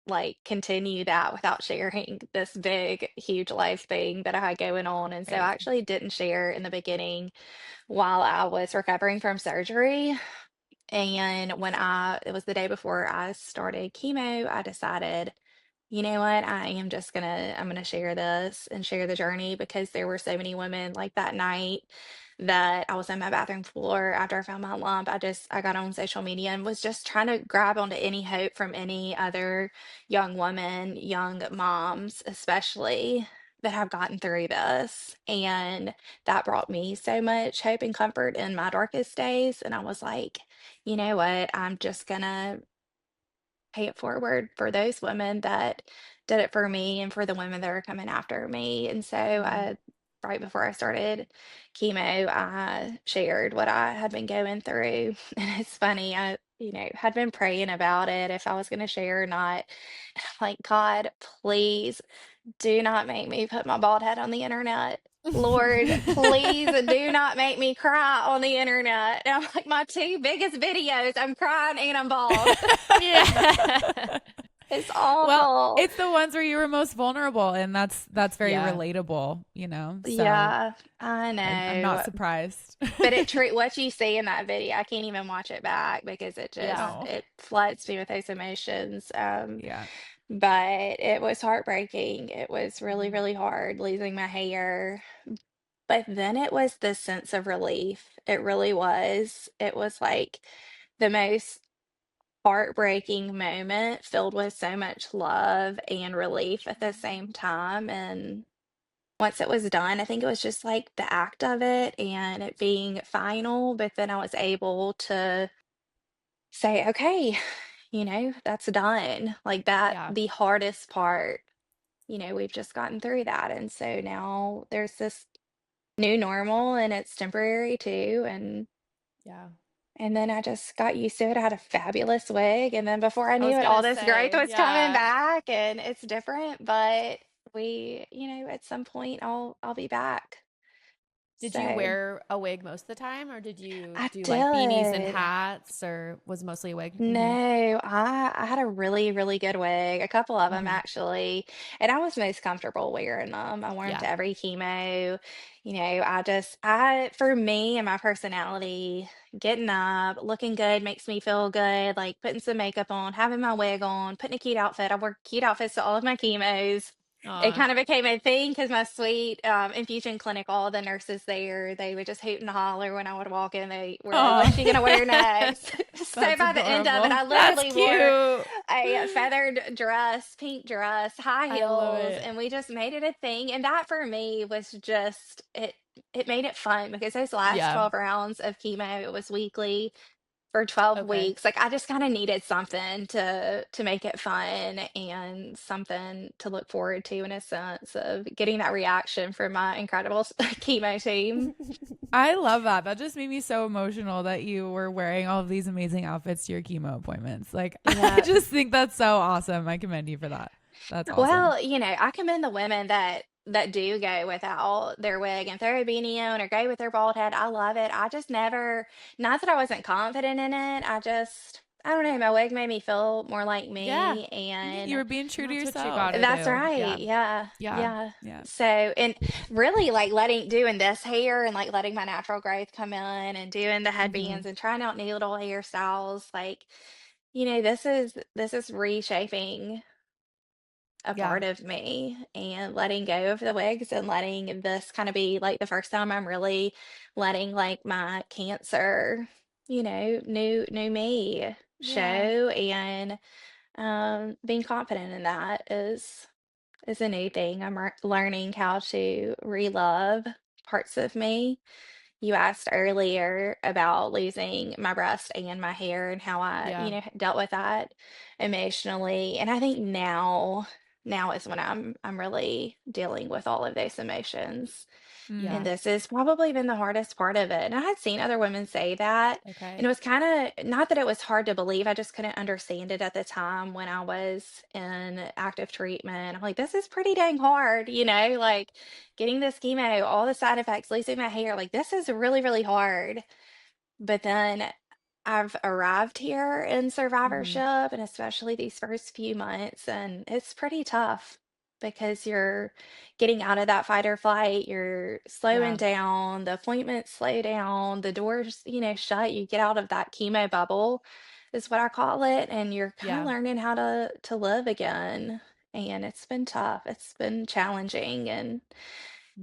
like continue that without sharing this big, huge life thing that I had going on. And so I right. actually didn't share in the beginning while I was recovering from surgery. And it was the day before I started chemo, I decided, you know what, I'm gonna share this and share the journey, because there were so many women like that night that I was on my bathroom floor after I found my lump. I got on social media and was just trying to grab onto any hope from any other young woman, young moms especially, that have gotten through this. And that brought me so much hope and comfort in my darkest days. And I was like, you know what, I'm just gonna pay it forward for those women that did it for me and for the women that are coming after me. And so Mm. right before I started chemo, I shared what I had been going through. And it's funny, had been praying about it, if I was going to share or not. And I'm like, God, please do not make me put my bald head on the internet. Lord, please do not make me cry on the internet. And I'm like, my two biggest videos, I'm crying and I'm bald. Yeah. It's Well, awful. it's the ones where you were most vulnerable, and that's very Yeah. relatable, you know. So Yeah, I I'm not know. surprised. But what you see in that video, I can't even watch it back because Yeah. Oh, it floods me with those emotions. yeah. But it was heartbreaking. It was really, Mhm. really hard losing my hair. But then it was this sense of relief. It really was. It was like the most heartbreaking moment filled with so much love and relief at the same time. And once it was done, I think it was just like the act of it and it being final, but then I was able to say, okay, that's done. Like that, Yeah. the hardest part, we've just gotten through that. And so now there's this new normal and it's temporary too. Yeah. And then I just got used to it. I had a fabulous wig. And then before I I knew was it, all gonna this growth say, was coming yeah. back and it's different, but at some point I'll be back. Did you So wear a wig most of the time, or did you I do like beanies and did. hats, or was it mostly a wig? Mm-hmm. No, I had a really, really good wig, a couple of them Mm-hmm. actually, and I was most comfortable wearing them. I wore them Yeah. to every chemo. For me and my personality, getting up, looking good makes me feel good, like putting some makeup on, having my wig on, putting a cute outfit. I wore cute outfits to all of my chemos. It Aw. kind of became a thing because my sweet infusion clinic, all the nurses there, they would just hoot and holler when I would walk in. They were like, Oh, "What's she gonna wear next?" So that's by the end of it, adorable. I That's literally wore cute. a feathered dress, pink dress, high I love heels, it. and we just made it a thing. And that for me was just it. It made it fun because those last Yeah. 12 rounds of chemo, it was weekly for 12 Okay. weeks. Like I just kind of needed something to make it fun and something to look forward to in a sense of getting that reaction from my incredible chemo team. I love that. That just made me so emotional that you were wearing all of these amazing outfits to your chemo appointments. Like, I Yeah. just think that's so awesome. I commend you for that. That's awesome. Well, I commend the women that do go without their wig and throw a beanie on or go with their bald head. I love it. I just never, not that I wasn't confident in it. I don't know, my wig made me feel more like Yeah. me, You and were being true to That's what you yourself. gotta that's do. right. Yeah. Yeah. Yeah. Yeah. Yeah. So, and really like doing this hair and like letting my natural growth come in and doing the Mm-hmm. headbands and trying out new little hairstyles. Like, this is reshaping a Yeah. part of me and letting go of the wigs and letting this kind of be like the first time I'm really letting like my cancer, new me show, Yeah. and being confident in that is a new thing. I'm learning how to re-love parts of me. You asked earlier about losing my breast and my hair and how I, Yeah. dealt with that emotionally. And I think now is when I'm really dealing with all of those emotions. And Yeah. Mm. this has probably been the hardest part of it. And I had seen other women say that. And Okay. it was kind of not that it was hard to believe, I just couldn't understand it at the time when I was in active treatment. I'm like, this is pretty dang hard, like getting this chemo, all the side effects, losing my hair, like this is really, really hard. But then I've arrived here in Mm-hmm. survivorship and especially these first few months, and it's pretty tough. because you're getting out of that fight or flight, you're slowing Yeah. down, the appointments slow down, the doors, shut, you get out of that chemo bubble is what I call it, and you're kind of Yeah. learning how to live again. And it's been tough. It's been challenging. And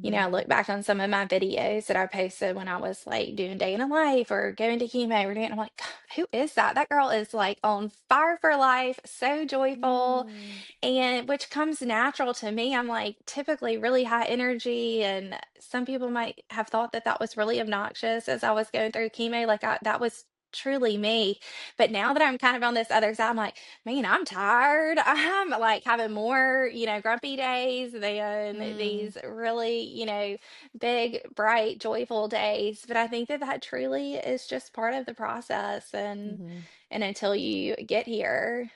I Hmm. look back on some of my videos that I posted when I was like doing day in a life or going to chemo or doing, I'm like, "God, who is that? That girl is like on fire for life, so joyful, Mm. and which comes natural to me. I'm like typically really high energy, and some people might have thought that that was really obnoxious as I was going through chemo. Like that was truly me. But now that I'm kind of on this other side, I'm like, man, I'm tired. I'm like having more, grumpy days than Mm. these really, big, bright, joyful days. But I think that that truly is just part of the process, Hmm. and until you get here,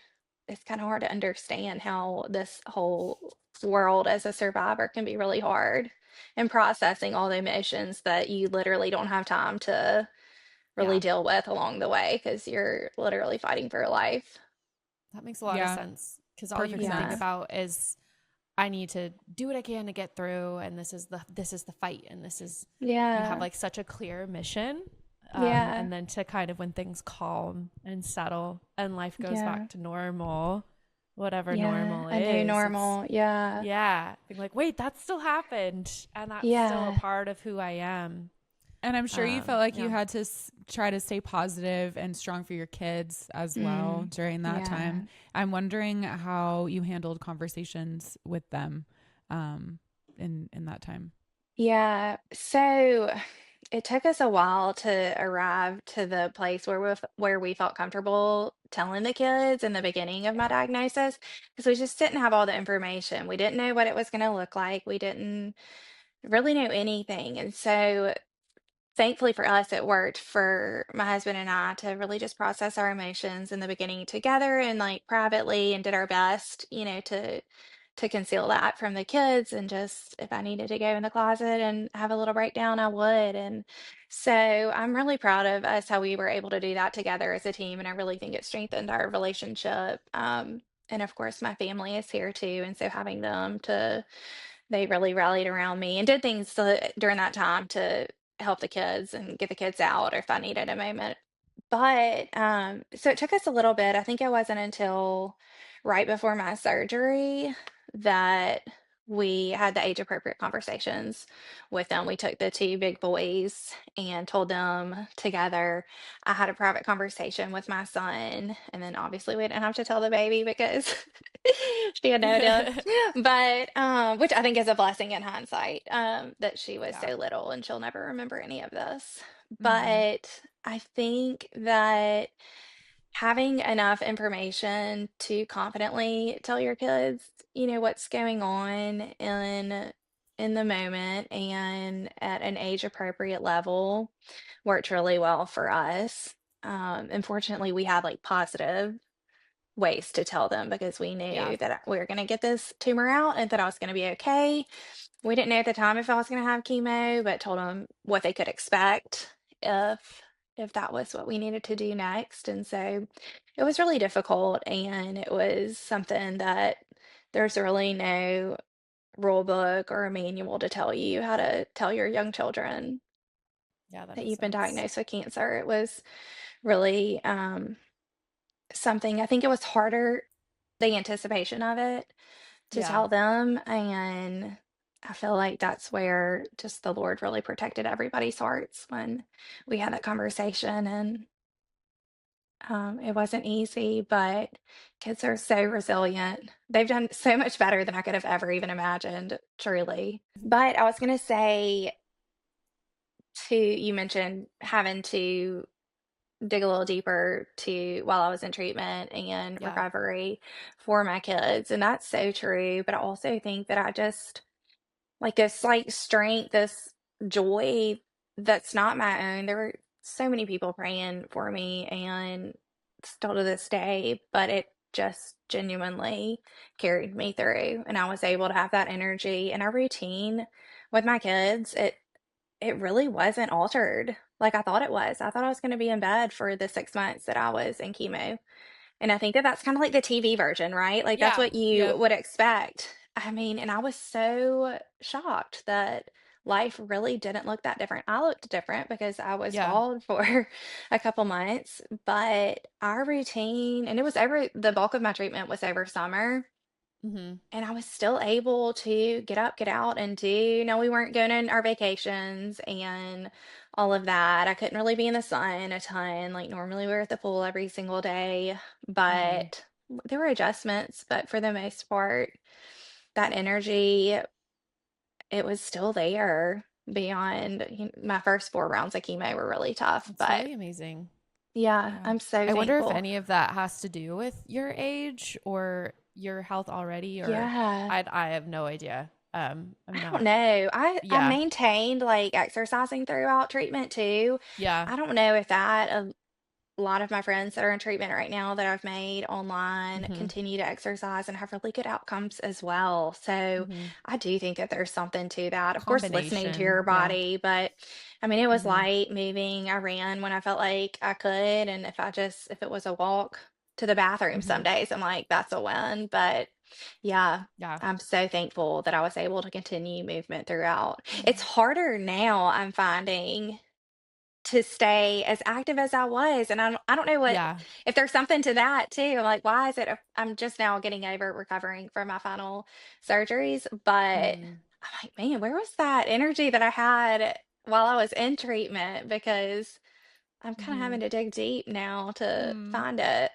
it's kind of hard to understand how this whole world as a survivor can be really hard, and processing all the emotions that you literally don't have time to really Yeah. deal with along the way because you're literally fighting for your life. That makes a lot of Yeah, sense because all you perfect can think Yeah. sense. about is I need to do what I can to get through, and this is the fight, and this is you have Yeah. like such a clear mission, Yeah. and then to kind of when things calm and settle and life goes Yeah. back to normal, whatever Yeah. normal A new is, it's normal. Yeah. yeah, being like, wait, that still happened, and that's still a Yeah. part of who I am. And I'm sure you felt like you Yeah, had to try to stay positive and strong for your kids as well Mm. during that Yeah. time. I'm wondering how you handled conversations with them in that time. Yeah. So it took us a while to arrive to the place where we felt comfortable telling the kids in the beginning of my diagnosis because we just didn't have all the information. We didn't know what it was going to look like. We didn't really know anything. And so thankfully for us, it worked for my husband and I to really just process our emotions in the beginning together and like privately, and did our best, to conceal that from the kids. And just if I needed to go in the closet and have a little breakdown, I would. And so I'm really proud of us how we were able to do that together as a team. And I really think it strengthened our relationship. And of course, my family is here too. And so having them to they really rallied around me and did things during that time to help the kids and get the kids out if I needed a moment. But so it took us a little bit. I think it wasn't until right before my surgery that we had the age appropriate conversations with them. We took the two big boys and told them together. I had a private conversation with my son, and then obviously we didn't have to tell the baby because she had no idea. But which I think is a blessing in hindsight, that she was yeah, so little and she'll never remember any of this. Mm-hmm. But I think that having enough information to confidently tell your kids, what's going on in the moment and at an age appropriate level worked really well for us. Unfortunately, we had like positive ways to tell them because we yeah, knew that we were going to get this tumor out and that I was going to be okay. We didn't know at the time if I was going to have chemo, but told them what they could expect if that was what we needed to do next. And so it was really difficult, and it was something that there's really no rule book or a manual to tell you how to tell your young children yeah. That that makes you've been sense. diagnosed with cancer. It was really something. I think it was harder, the anticipation of it, to Yeah, tell them. And I feel like that's where just the Lord really protected everybody's hearts when we had that conversation. And it wasn't easy, but kids are so resilient. They've done so much better than I could have ever even imagined, truly. But I was going to say, you mentioned having to dig a little deeper to while I was in treatment and yeah, recovery for my kids. And that's so true. But I also think that I just like this like strength, this joy that's not my own. There were so many people praying for me and still to this day, but it just genuinely carried me through. And I was able to have that energy and a routine with my kids. It really wasn't altered like I thought it was. I thought I was going to be in bed for the 6 months that I was in chemo. And I think that that's kind of like the TV version, right? Like that's yeah, what you yep, would expect. I mean, and I was so shocked that life really didn't look that different. I looked different because I was Yeah. bald for a couple months, but our routine, and it was over, the bulk of my treatment was over summer. Mm-hmm. And I was still able to get up, get out, and do. No, we weren't going on our vacations and all of that. I couldn't really be in the sun a ton. Like normally we're at the pool every single day, Mm-hmm. but there were adjustments. But for the most part, that energy, it was still there beyond my first 4 rounds of chemo were really tough. It's But really amazing. yeah, Yeah. I'm so I wonder if thankful. any of that has to do with your age or your health already, or Yeah. I have no idea. I'm I don't not. know. I Yeah. maintained like exercising throughout treatment too. Yeah. I don't know if that a lot of my friends that are in treatment right now that I've made online Mm-hmm. continue to exercise and have really good outcomes as well. So Mm-hmm. I do think that there's something to that. Of course, listening to Combination. your Yeah. body, but I mean, it was Mm-hmm. light moving. I ran when I felt like I could. And if it was a walk to the bathroom some Mm-hmm. days, I'm like, that's a win. But yeah. Yeah. I'm so thankful that I was able to continue movement throughout. It's Yeah. harder now, I'm finding, to stay as active as I was. And I don't know what, Yeah. if there's something to that too. I'm like, why is it? I'm just now getting over recovering from my final surgeries, but Mm-hmm. I'm like, man, where was that energy that I had while I was in treatment? Because I'm kind of Mm-hmm. having to dig deep now to Mm. find it.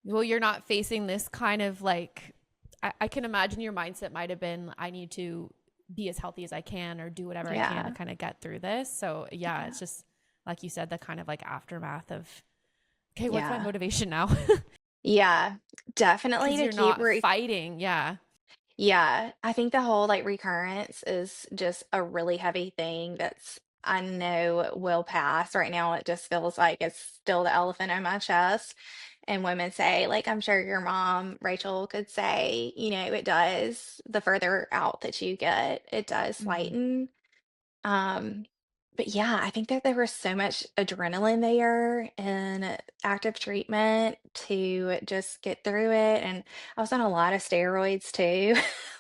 Well, you're not facing this kind of like, I can imagine your mindset might have been, I need to be as healthy as I can or do whatever I can to Yeah. kind of get through this. So, yeah, Yeah. it's just like you said, the kind of like aftermath of, okay, what's my Yeah. motivation now? Yeah. Definitely Because to you're keep not fighting. Yeah. Yeah, I think the whole like recurrence is just a really heavy thing that's I know will pass. Right now, it just feels like it's still the elephant in my chest. And women say, like, I'm sure your mom, Rachel, could say, it does. The further out that you get, it does Mm-hmm. lighten. Um, but yeah, I think that there was so much adrenaline there in active treatment to just get through it. And I was on a lot of steroids too.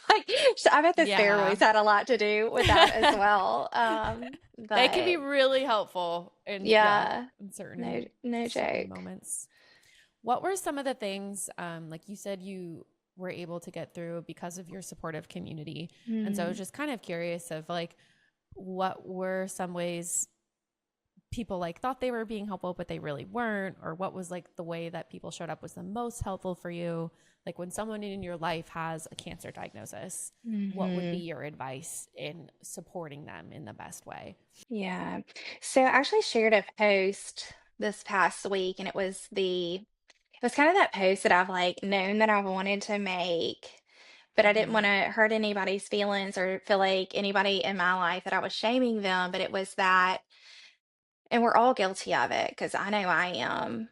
Like, so I bet the Yeah. steroids had a lot to do with that as well. They can be But really helpful in, yeah, yeah, in no certain joke. moments. What were some of the things, like you said, you were able to get through because of your supportive community? And so I was Mm, just kind of curious of like, what were some ways people like thought they were being helpful, but they really weren't? Or what was like the way that people showed up was the most helpful for you? Like when someone in your life has a cancer diagnosis, what would be mhm. your advice in supporting them in the best way? Yeah. So I actually shared a post this past week, and it was kind of that post that I've like known that I've wanted to make, but I didn't Mm-hmm. want to hurt anybody's feelings or feel like anybody in my life that I was shaming them. But it was that, and we're all guilty of it because I know I am.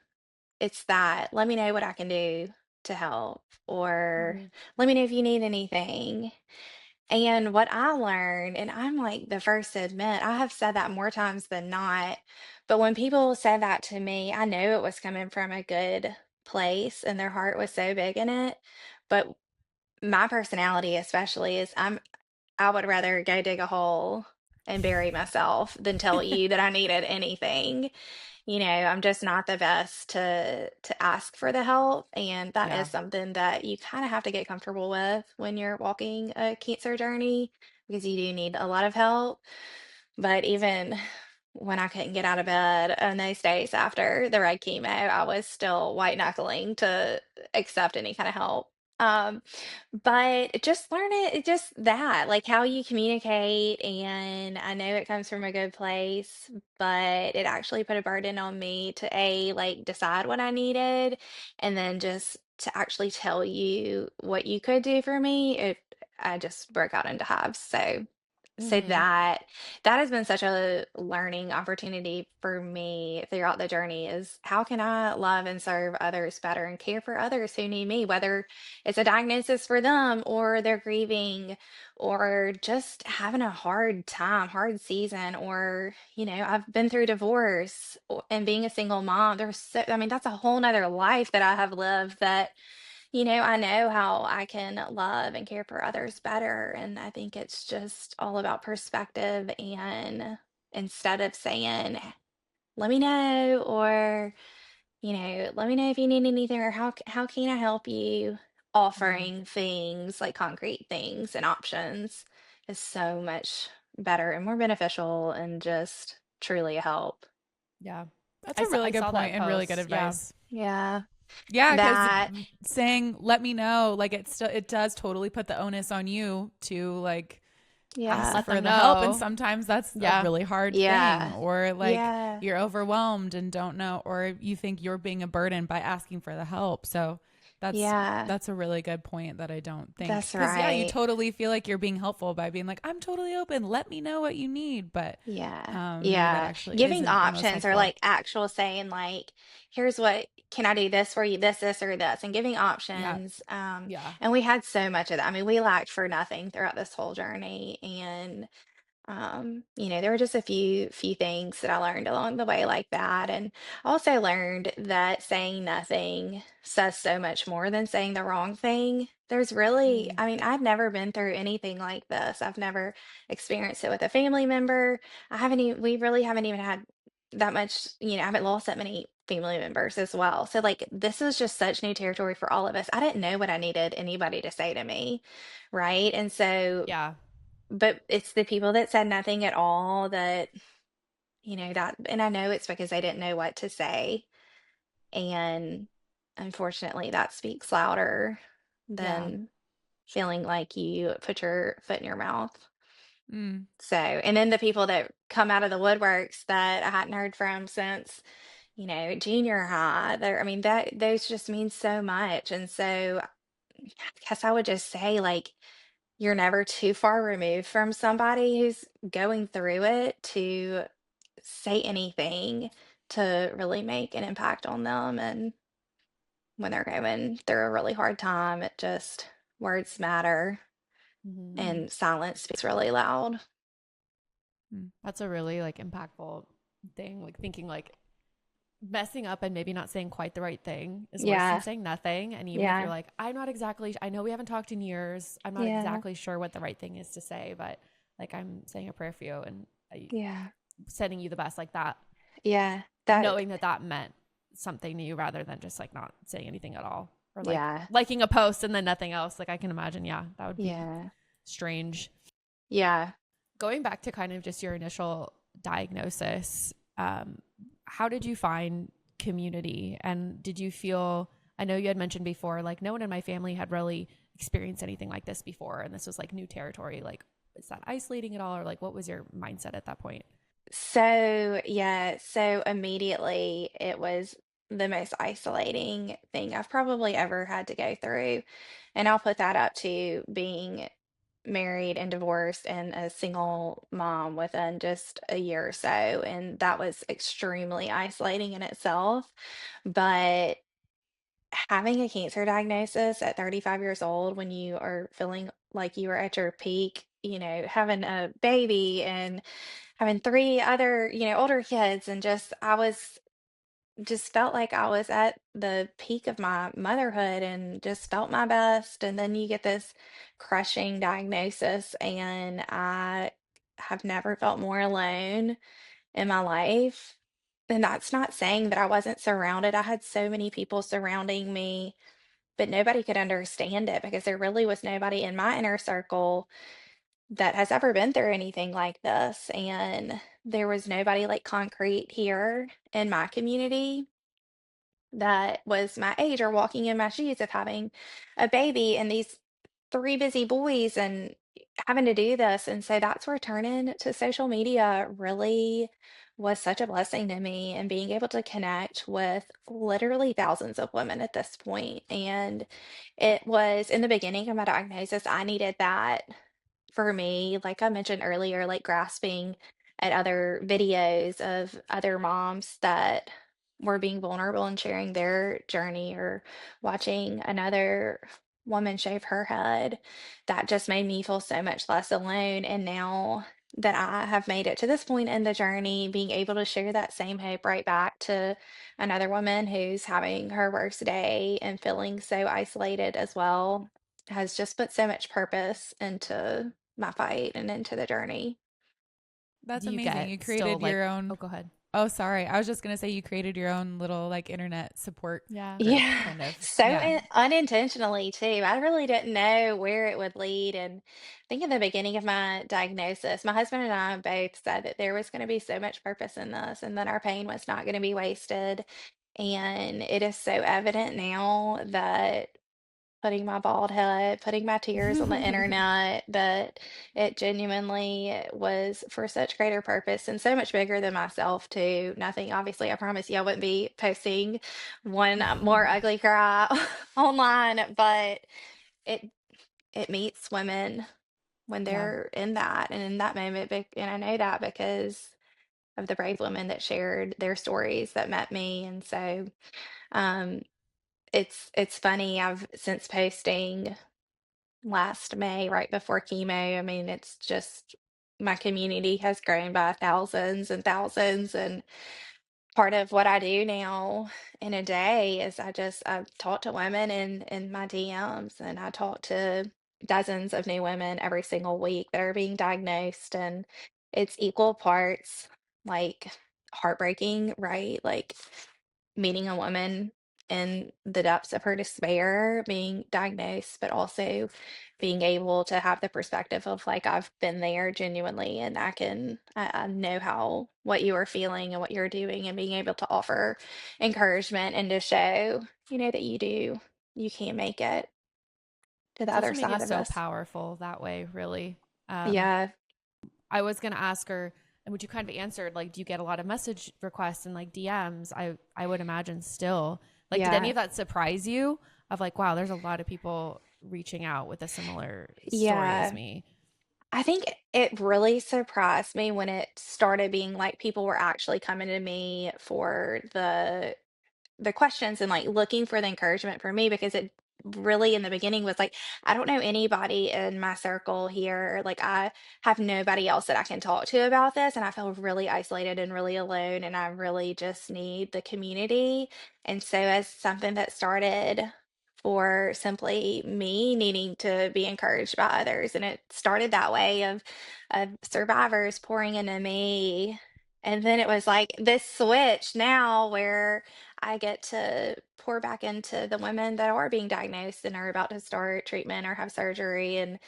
It's that, let me know what I can do to help, or Mm-hmm. let me know if you need anything. And what I learned, and I'm like the first to admit, I have said that more times than not. But when people said that to me, I know it was coming from a good place and their heart was so big in it. But my personality, especially, is I would rather go dig a hole and bury myself than tell you that I needed anything. I'm just not the best to ask for the help, and that is Yeah. something that you kind of have to get comfortable with when you're walking a cancer journey because you do need a lot of help. But even when I couldn't get out of bed on those days after the red chemo, I was still white knuckling to accept any kind of help. Um, but just learn it, just that, like how you communicate. And I know it comes from a good place, but it actually put a burden on me to like decide what I needed and then just to actually tell you what you could do for me. I just broke out into hives. So Mm-hmm. that has been such a learning opportunity for me throughout the journey is how can I love and serve others better and care for others who need me, whether it's a diagnosis for them or they're grieving or just having a hard time, hard season, or, I've been through divorce and being a single mom. I mean, that's a whole nother life that I have lived that I know how I can love and care for others better. And I think it's just all about perspective. And instead of saying, let me know, or, let me know if you need anything, or how can I help you, Mhm. offering things like concrete things and options is so much better and more beneficial and just truly a help. Yeah. That's a really I good saw point that and really good post. Yeah. advice. Yeah. Yeah, because That, saying "let me know," like it does totally put the onus on you to like ask yeah. Let for them the help, and know. sometimes that's a Yeah. really hard thing, Yeah. or like Yeah. you're overwhelmed and don't know, or you think you're being a burden by asking for the help. So that's Yeah. that's a really good point that I don't think, That's because yeah, you right. totally feel like you're being helpful by being like, I'm totally open, let me know what you need, but Yeah. maybe that Yeah. actually Giving isn't the most options, or helpful. like actual saying like, here's what, can I do this for you, this, or this, and giving Yeah. options. Yeah. And we had so much of that. I mean, we lacked for nothing throughout this whole journey. And there were just a few things that I learned along the way like that. And also learned that saying nothing says so much more than saying the wrong thing. There's really, Mm. I mean, I've never been through anything like this. I've never experienced it with a family member. We really haven't even had that much, I haven't lost that many family members as well. So like this is just such new territory for all of us. I didn't know what I needed anybody to say to me, right? And so, Yeah. but it's the people that said nothing at all that, and I know it's because they didn't know what to say. And unfortunately, that speaks louder Yeah. than feeling like you put your foot in your mouth. Mm. So, and then the people that come out of the woodworks that I hadn't heard from since, junior high, I mean, those just mean so much. And so, I guess I would just say, like, you're never too far removed from somebody who's going through it to say anything to really make an impact on them. And when they're going through a really hard time, it just, words matter Hmm. and silence speaks really loud. Mm. That's a really like impactful thing. Like thinking like messing up and maybe not saying quite the right thing is worse than Yeah. saying nothing. And even if you're Yeah. like, I'm not exactly, I know we haven't talked in years. I'm not Yeah. exactly sure what the right thing is to say, but like I'm saying a prayer for you and Yeah. sending you the best like that, Yeah. That, knowing that that meant something to you rather than just like not saying anything at all or like yeah. liking a post and then nothing else. Like I can imagine, yeah, that would be Yeah. strange. Yeah. Going back to kind of just your initial diagnosis, how did you find community? And did you feel, I know you had mentioned before, like no one in my family had really experienced anything like this before. And this was like new territory. Like, is that isolating at all? Or like, what was your mindset at that point? So, yeah, so immediately it was the most isolating thing I've probably ever had to go through. And I'll put that up to being married and divorced and a single mom within just a year or so. And that was extremely isolating in itself. But having a cancer diagnosis at 35 years old, when you are feeling like you are at your peak, having a baby and having three other, older kids, and just felt like I was at the peak of my motherhood and just felt my best. And then you get this crushing diagnosis, and I have never felt more alone in my life. And that's not saying that I wasn't surrounded. I had so many people surrounding me, but nobody could understand it because there really was nobody in my inner circle that has ever been through anything like this. And there was nobody like concrete here in my community that was my age or walking in my shoes of having a baby and these three busy boys and having to do this. And so that's where turning to social media really was such a blessing to me, and being able to connect with literally thousands of women at this point. And it was in the beginning of my diagnosis, I needed that for me, like I mentioned earlier, like grasping at other videos of other moms that were being vulnerable and sharing their journey, or watching another woman shave her head, that just made me feel so much less alone. And now that I have made it to this point in the journey, being able to share that same hope right back to another woman who's having her worst day and feeling so isolated as well, has just put so much purpose into my fight and into the journey. That's Do you amazing. get You still created your like, own. oh, go ahead. Oh, sorry. I was just going to say you created your own little like internet support Yeah. group, Yeah, kind of. so Yeah. unintentionally too. I really didn't know where it would lead. And I think in the beginning of my diagnosis, my husband and I both said that there was going to be so much purpose in this and that our pain was not going to be wasted. And it is so evident now that putting my bald head, putting my tears on the internet, that it genuinely was for such greater purpose and so much bigger than myself too. Nothing, obviously, I promise you I wouldn't be posting one more ugly cry online, but it it meets women when Yeah. they're in that and in that moment. And I know that because of the brave women that shared their stories that met me. And so um it's funny, I've since posting last May, right before chemo. I mean, it's just my community has grown by thousands and thousands. And part of what I do now in a day is I talk to women in my DMs, and I talk to dozens of new women every single week that are being diagnosed. And it's equal parts like heartbreaking, right? Like meeting a woman in the depths of her despair, being diagnosed, but also being able to have the perspective of like, I've been there genuinely, and I know how, what you are feeling and what you're doing, and being able to offer encouragement and to show, that you can make it to the Does other it make side it of so this. powerful that way, really? Yeah. I was gonna ask her, and what you kind of answered, like, do you get a lot of message requests and like DMs? I would imagine still. Like, did any Yeah. of that surprise you? Of like, wow, there's a lot of people reaching out with a similar story as Yeah. me. I think it really surprised me when it started being like people were actually coming to me for the questions and like looking for the encouragement for me, because it really in the beginning was like, I don't know anybody in my circle here, like I have nobody else that I can talk to about this, and I feel really isolated and really alone, and I really just need the community. And so as something that started for simply me needing to be encouraged by others, and it started that way of survivors pouring into me, and then it was like this switch now where I get to pour back into the women that are being diagnosed and are about to start treatment or have surgery. And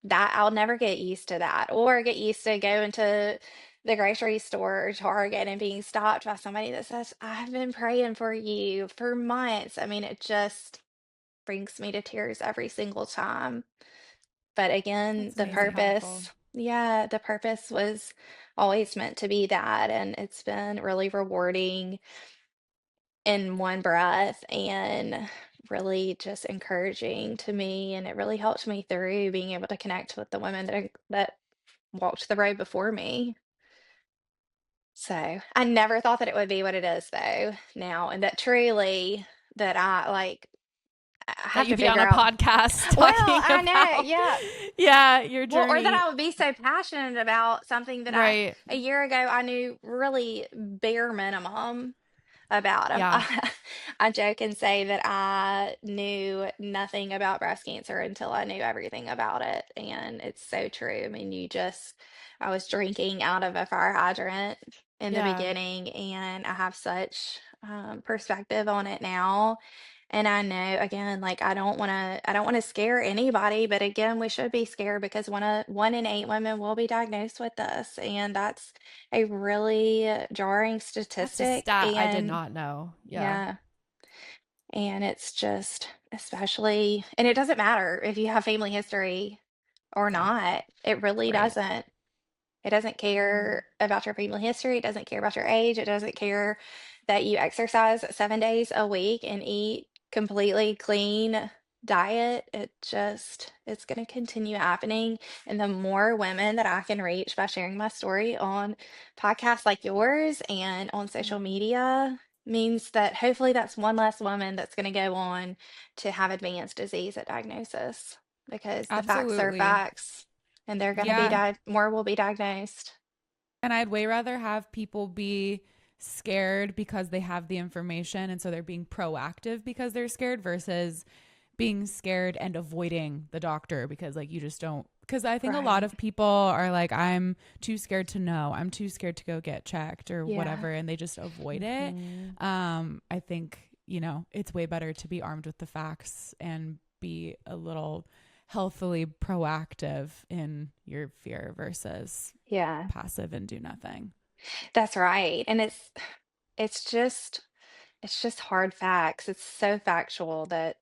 that I'll never get used to that, or get used to going to the grocery store or Target and being stopped by somebody that says, I've been praying for you for months. I mean, it just brings me to tears every single time. But again, That's the really powerful. purpose, yeah, the purpose was always meant to be that. And it's been really rewarding in one breath, and really just encouraging to me. And it really helped me through being able to connect with the women that walked the road before me. So I never thought that it would be what it is though now, and that truly that I like I That have you'd to be on figure a out. podcast Well, talking I know, about, yeah. yeah, your Well, or that journey. I would be so passionate about something that I Right. a year ago I knew really bare minimum about them. Yeah. I joke and say that I knew nothing about breast cancer until I knew everything about it. And it's so true. I mean, I was drinking out of a fire hydrant in the Yeah. beginning, and I have such perspective on it now. And I know, again, like I don't want to scare anybody, but again, we should be scared because one in eight women will be diagnosed with this, and that's a really jarring That's a statistic. stat I did And not know. Yeah. yeah, and it's just, especially, and it doesn't matter if you have family history or Yeah. not. It really Right. doesn't. It doesn't Mm. care about your family history. It doesn't care about your age. It doesn't care that you exercise 7 days a week and eat completely clean diet. It's going to continue happening. And the more women that I can reach by sharing my story on podcasts like yours and on social Mm. media means that hopefully that's one less woman that's going to go on to have advanced disease at diagnosis, because the facts are Absolutely. facts. and they're going to be Yeah. more will be diagnosed. And I'd way rather have people be scared because they have the information and so they're being proactive because they're scared versus being scared and avoiding the doctor because like you just don't, because I think a lot Right. of people are like, I'm too scared to know, I'm too scared to go get checked or Yeah. whatever, and they just avoid it. Mm-hmm. I think, you know, it's way better to be armed with the facts and be a little healthily proactive in your fear versus Yeah. passive and do nothing. That's right. And it's just it's just hard facts. It's so factual that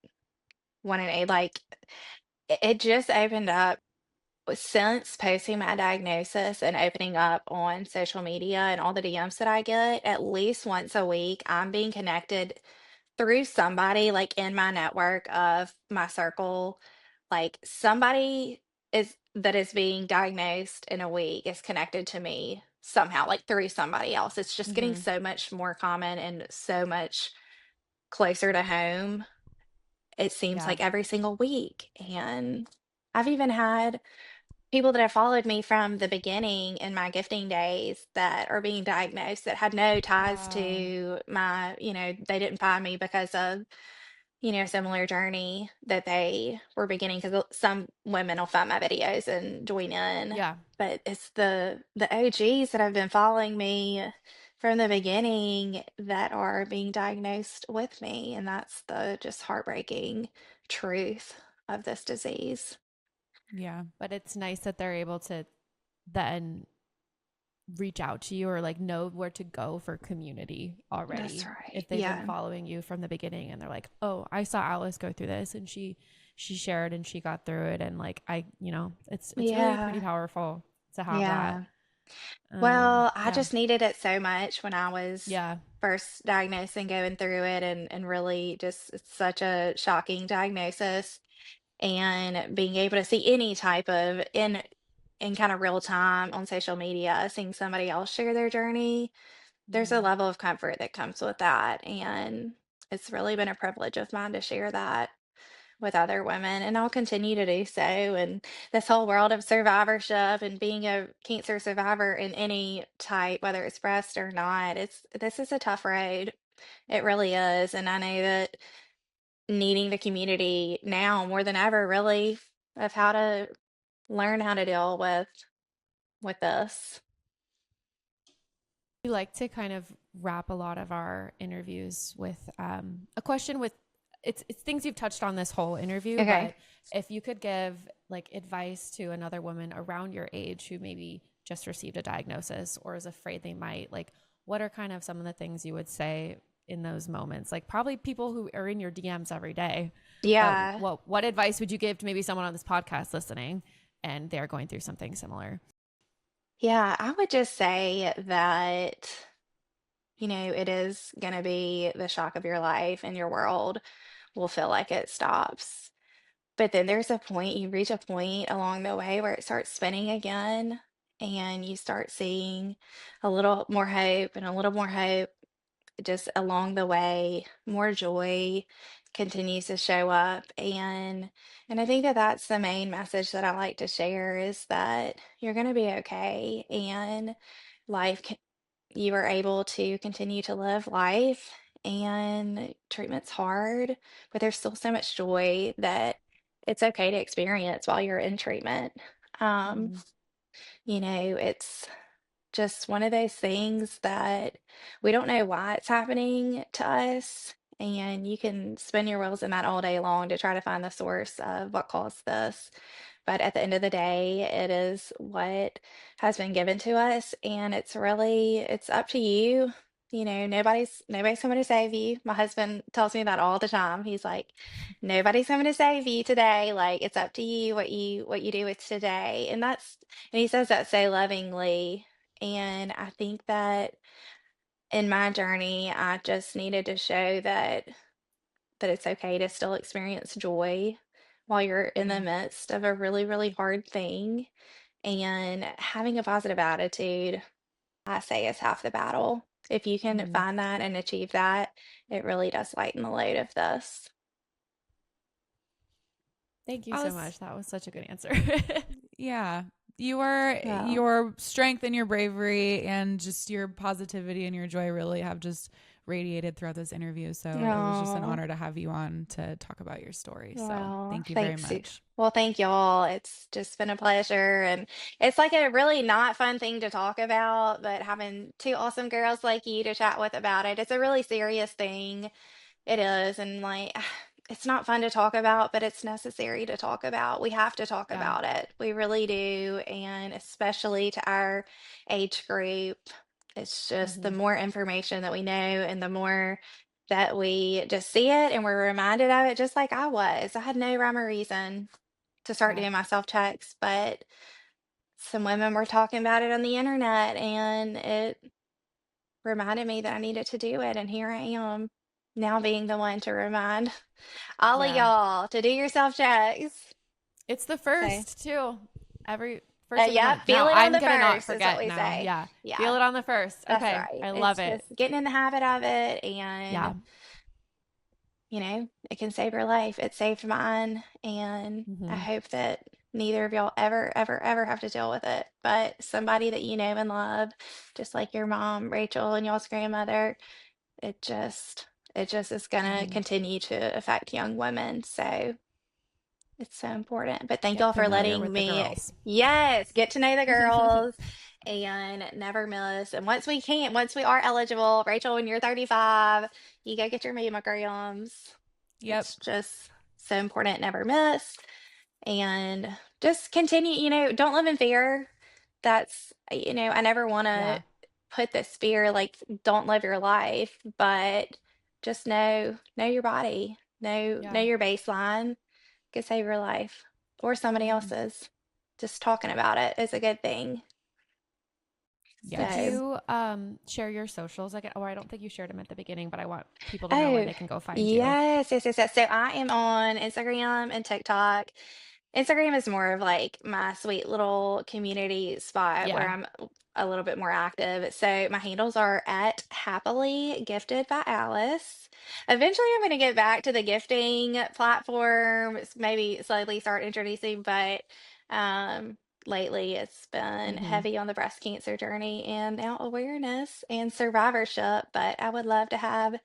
one and eight like it just opened up since posting my diagnosis and opening up on social media and all the DMs that I get, at least once a week, I'm being connected through somebody like in my network of my circle. Like somebody is that is being diagnosed in a week is connected to me somehow, like through somebody else. It's just getting Mm-hmm. so much more common and so much closer to home. It seems Yeah. like every single week. And I've even had people that have followed me from the beginning in my gifting days that are being diagnosed that had no ties Wow. to my, they didn't find me because of, similar journey that they were beginning. Because some women will find my videos and join in, Yeah. but it's the OGs that have been following me from the beginning that are being diagnosed with me, and that's the just heartbreaking truth of this disease. Yeah. But it's nice that they're able to then reach out to you or like know where to go for community That's already right. if they've been Yeah. following you from the beginning and they're like, oh, I saw Alice go through this and she shared and she got through it, and like I, it's really pretty Yeah. powerful to have that. Yeah. Well, I Yeah. just needed it so much when I was Yeah. first diagnosed and going through it, and really just it's such a shocking diagnosis, and being able to see any type of in kind of real time on social media, seeing somebody else share their journey, there's a Mm-hmm. level of comfort that comes with that. And it's really been a privilege of mine to share that with other women, and I'll continue to do so. And this whole world of survivorship and being a cancer survivor in any type, whether it's breast or not, this is a tough road. It really is. And I know that needing the community now more than ever, really, of how to learn how to deal with this. We like to kind of wrap a lot of our interviews with a question with it's things you've touched on this whole interview, Okay. but if you could give like advice to another woman around your age who maybe just received a diagnosis or is afraid they might, like what are kind of some of the things you would say in those moments? Like probably people who are in your DMs every day, but Yeah. what advice would you give to maybe someone on this podcast listening and they're going through something similar? Yeah. I would just say that, it is going to be the shock of your life, and your world will feel like it stops. But then there's a point, you reach a point along the way where it starts spinning again, and you start seeing a little more hope and a little more hope just along the way. More joy continues to show up, and I think that that's the main message that I like to share is that you're going to be okay, and life you are able to continue to live life, and treatment's hard, but there's still so much joy that it's okay to experience while you're in treatment. Um, Mm-hmm. it's just one of those things that we don't know why it's happening to us. And you can spin your wheels in that all day long to try to find the source of what caused this. But at the end of the day, it is what has been given to us, and it's up to you. Nobody's coming to save you. My husband tells me that all the time. He's like, nobody's coming to save you today. Like it's up to you what you do with today. And he says that so lovingly. And I think that in my journey, I just needed to show that it's okay to still experience joy while you're in the midst of a really, really hard thing. And having a positive attitude, I say, is half the battle. If you can Mm-hmm. find that and achieve that, it really does lighten the load of this. Thank you so Alice, much. That was such a good answer. Yeah. Your strength and your bravery and just your positivity and your joy really have just radiated throughout this interview. So it was just an Oh, honor to have you on to talk about your story. So well, thank you very thanks. much. Well, thank y'all. It's just been a pleasure. And it's like a really not fun thing to talk about, but having two awesome girls like you to chat with about it, it's a really serious thing. It is. And like, it's not fun to talk about, but it's necessary to talk about. We have to talk Yeah. about it. We really do. And especially to our age group, it's just the Mm-hmm. more information that we know and the more that we just see it and we're reminded of it, just like I was. I had no rhyme or reason to start Yeah. doing my self checks, but some women were talking about it on the internet and it reminded me that I needed to do it. And here I am now being the one to remind all of Yeah. y'all to do your self checks. It's the So, first too. Every first of the yep, month. feel Now it on I'm the gonna not first, is what forget we now. say. Yeah. Yeah, Feel it on the first. that's Okay. right. I love It's it. just getting in the habit of it and Yeah. it can save your life. It saved mine, and I Mm-hmm. hope that neither of y'all ever, ever, ever have to deal with it. But somebody that you know and love, just like your mom, Rachel, and y'all's grandmother, it just, it just is gonna Mm-hmm. continue to affect young women. So it's so important. But thank Get y'all for familiar letting with the me, girls. yes, get to know the girls and never miss. And once we are eligible, Rachel, when you're 35, you go get your mammograms. Yep. It's just so important, never miss. And just continue, don't live in fear. That's, I never want to Yeah. put this fear like don't live your life, but just know your body, know Yeah. your baseline could save your life or somebody Mm-hmm. else's. Just talking about it is a good thing. Did Yes. So, you share your socials again? Or I don't think you shared them at the beginning, but I want people to know where oh, they can go find you. yes, yes, yes, yes. So I am on Instagram and TikTok. Instagram is more of like my sweet little community spot where Yeah. I'm a little bit more active. So my handles are at happily gifted by Alice. Eventually, I'm going to get back to the gifting platform, maybe slowly start introducing, but um, lately it's been Mm-hmm. heavy on the breast cancer journey and now awareness and survivorship. But I would love to have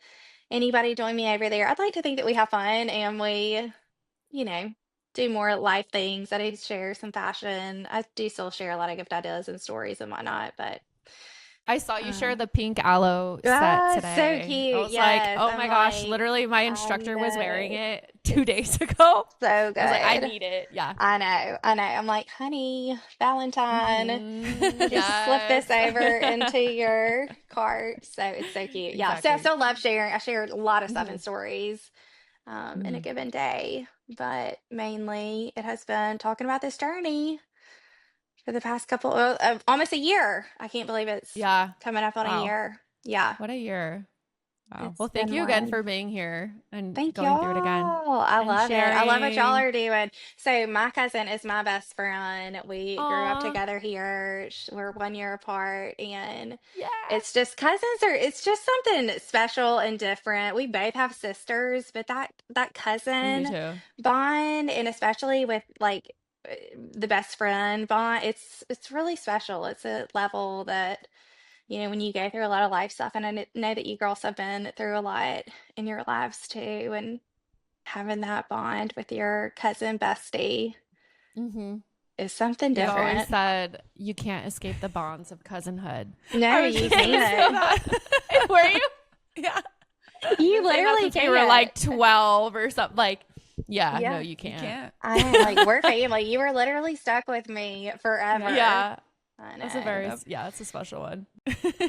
anybody join me over there. I'd like to think that we have fun and we you know, do more life things. I do share some fashion. I do still share a lot of gift ideas and stories and whatnot, but I saw you share um the pink aloe set so today. I cute. was like, Yes. oh I'm my gosh, like, literally my I instructor was wearing know. it two It's days ago. so I was like, I good. need it. Yeah. I know. I know. I'm like, honey, Valentine, Mm-hmm. just slip Yes. this over into your cart. So it's so cute. Yeah. So I Exactly. still love sharing. I share a lot of stuff Mm-hmm. in stories in a Mm-hmm. given day, but mainly it has been talking about this journey for the past couple of almost a year. I can't believe it's Yeah. coming up on a Wow. year. Yeah, What a year. Wow. it's Well, thank been you again one. for being here and Thank going through it again y'all. I and love it. I love what y'all sharing. are doing. So my cousin is my best friend. We grew up Aw. together here. We're 1 year apart, and Yeah. it's just something special and different. We both have sisters, but that We do cousin too. bond, and especially with like the best friend bond, it's really special. It's a level that when you go through a lot of life stuff, and I know that you girls have been through a lot in your lives too, and having that bond with your cousin bestie Mm-hmm. is something We've Yep. always different. said you can't escape the bonds of cousinhood. No, I was you just gonna say can't. that. Were you? Yeah. I've You been saying that literally since we were can't. like 12 or something. Like, yeah, no, Yeah, you You can't. can't. I know. Like we're family. You were literally stuck with me Yep. forever. Yeah, I that's a know. very, Yep. yeah, it's a special one.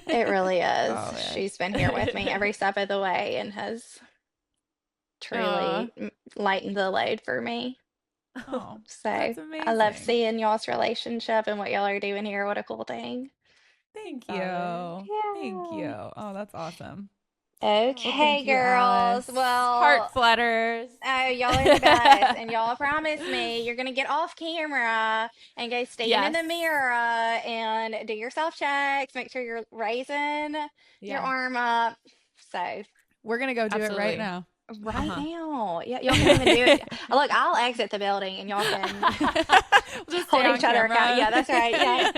It really is. Oh man. She's been here with me every step of the way and has Aw. truly lightened the load for me. Oh, So that's I love amazing. seeing y'all's relationship and what y'all are doing here. What a cool thing. Thanks, Thank Alice. you. Thank you. Yeah. Oh, that's awesome. Well, Okay, thank you, girls. Alice. Heart Well, flutters. oh, y'all are the best. And y'all promise me you're going to get off camera and go stand in Yes. the mirror and do your self checks. Make sure you're raising your Yeah, arm up. So, We're gonna go do it right absolutely. now. right Uh-huh. now. Yeah, y'all can even do it. Look, I'll exit the building and y'all can We'll just hold stay on each other camera. account. Yeah, that's right. Yeah.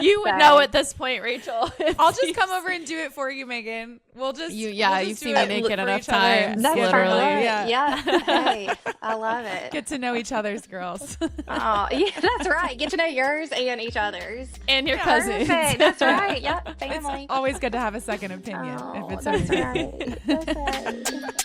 You would So- know at this point, Rachel. if I'll just you- come over and do it for you, Megan. We'll just You- we'll yeah, just you've do seen me it naked for enough each other, times, That's literally. perfect. Yeah. Yeah. Hey, I love it. Get to know each other's girls. Oh, yeah, that's right. Get to know yours and each other's. and your Yeah. cousins. Perfect. That's right. Yep. It's Family. always good to have a second opinion Oh, if it's that's over. right. That's right.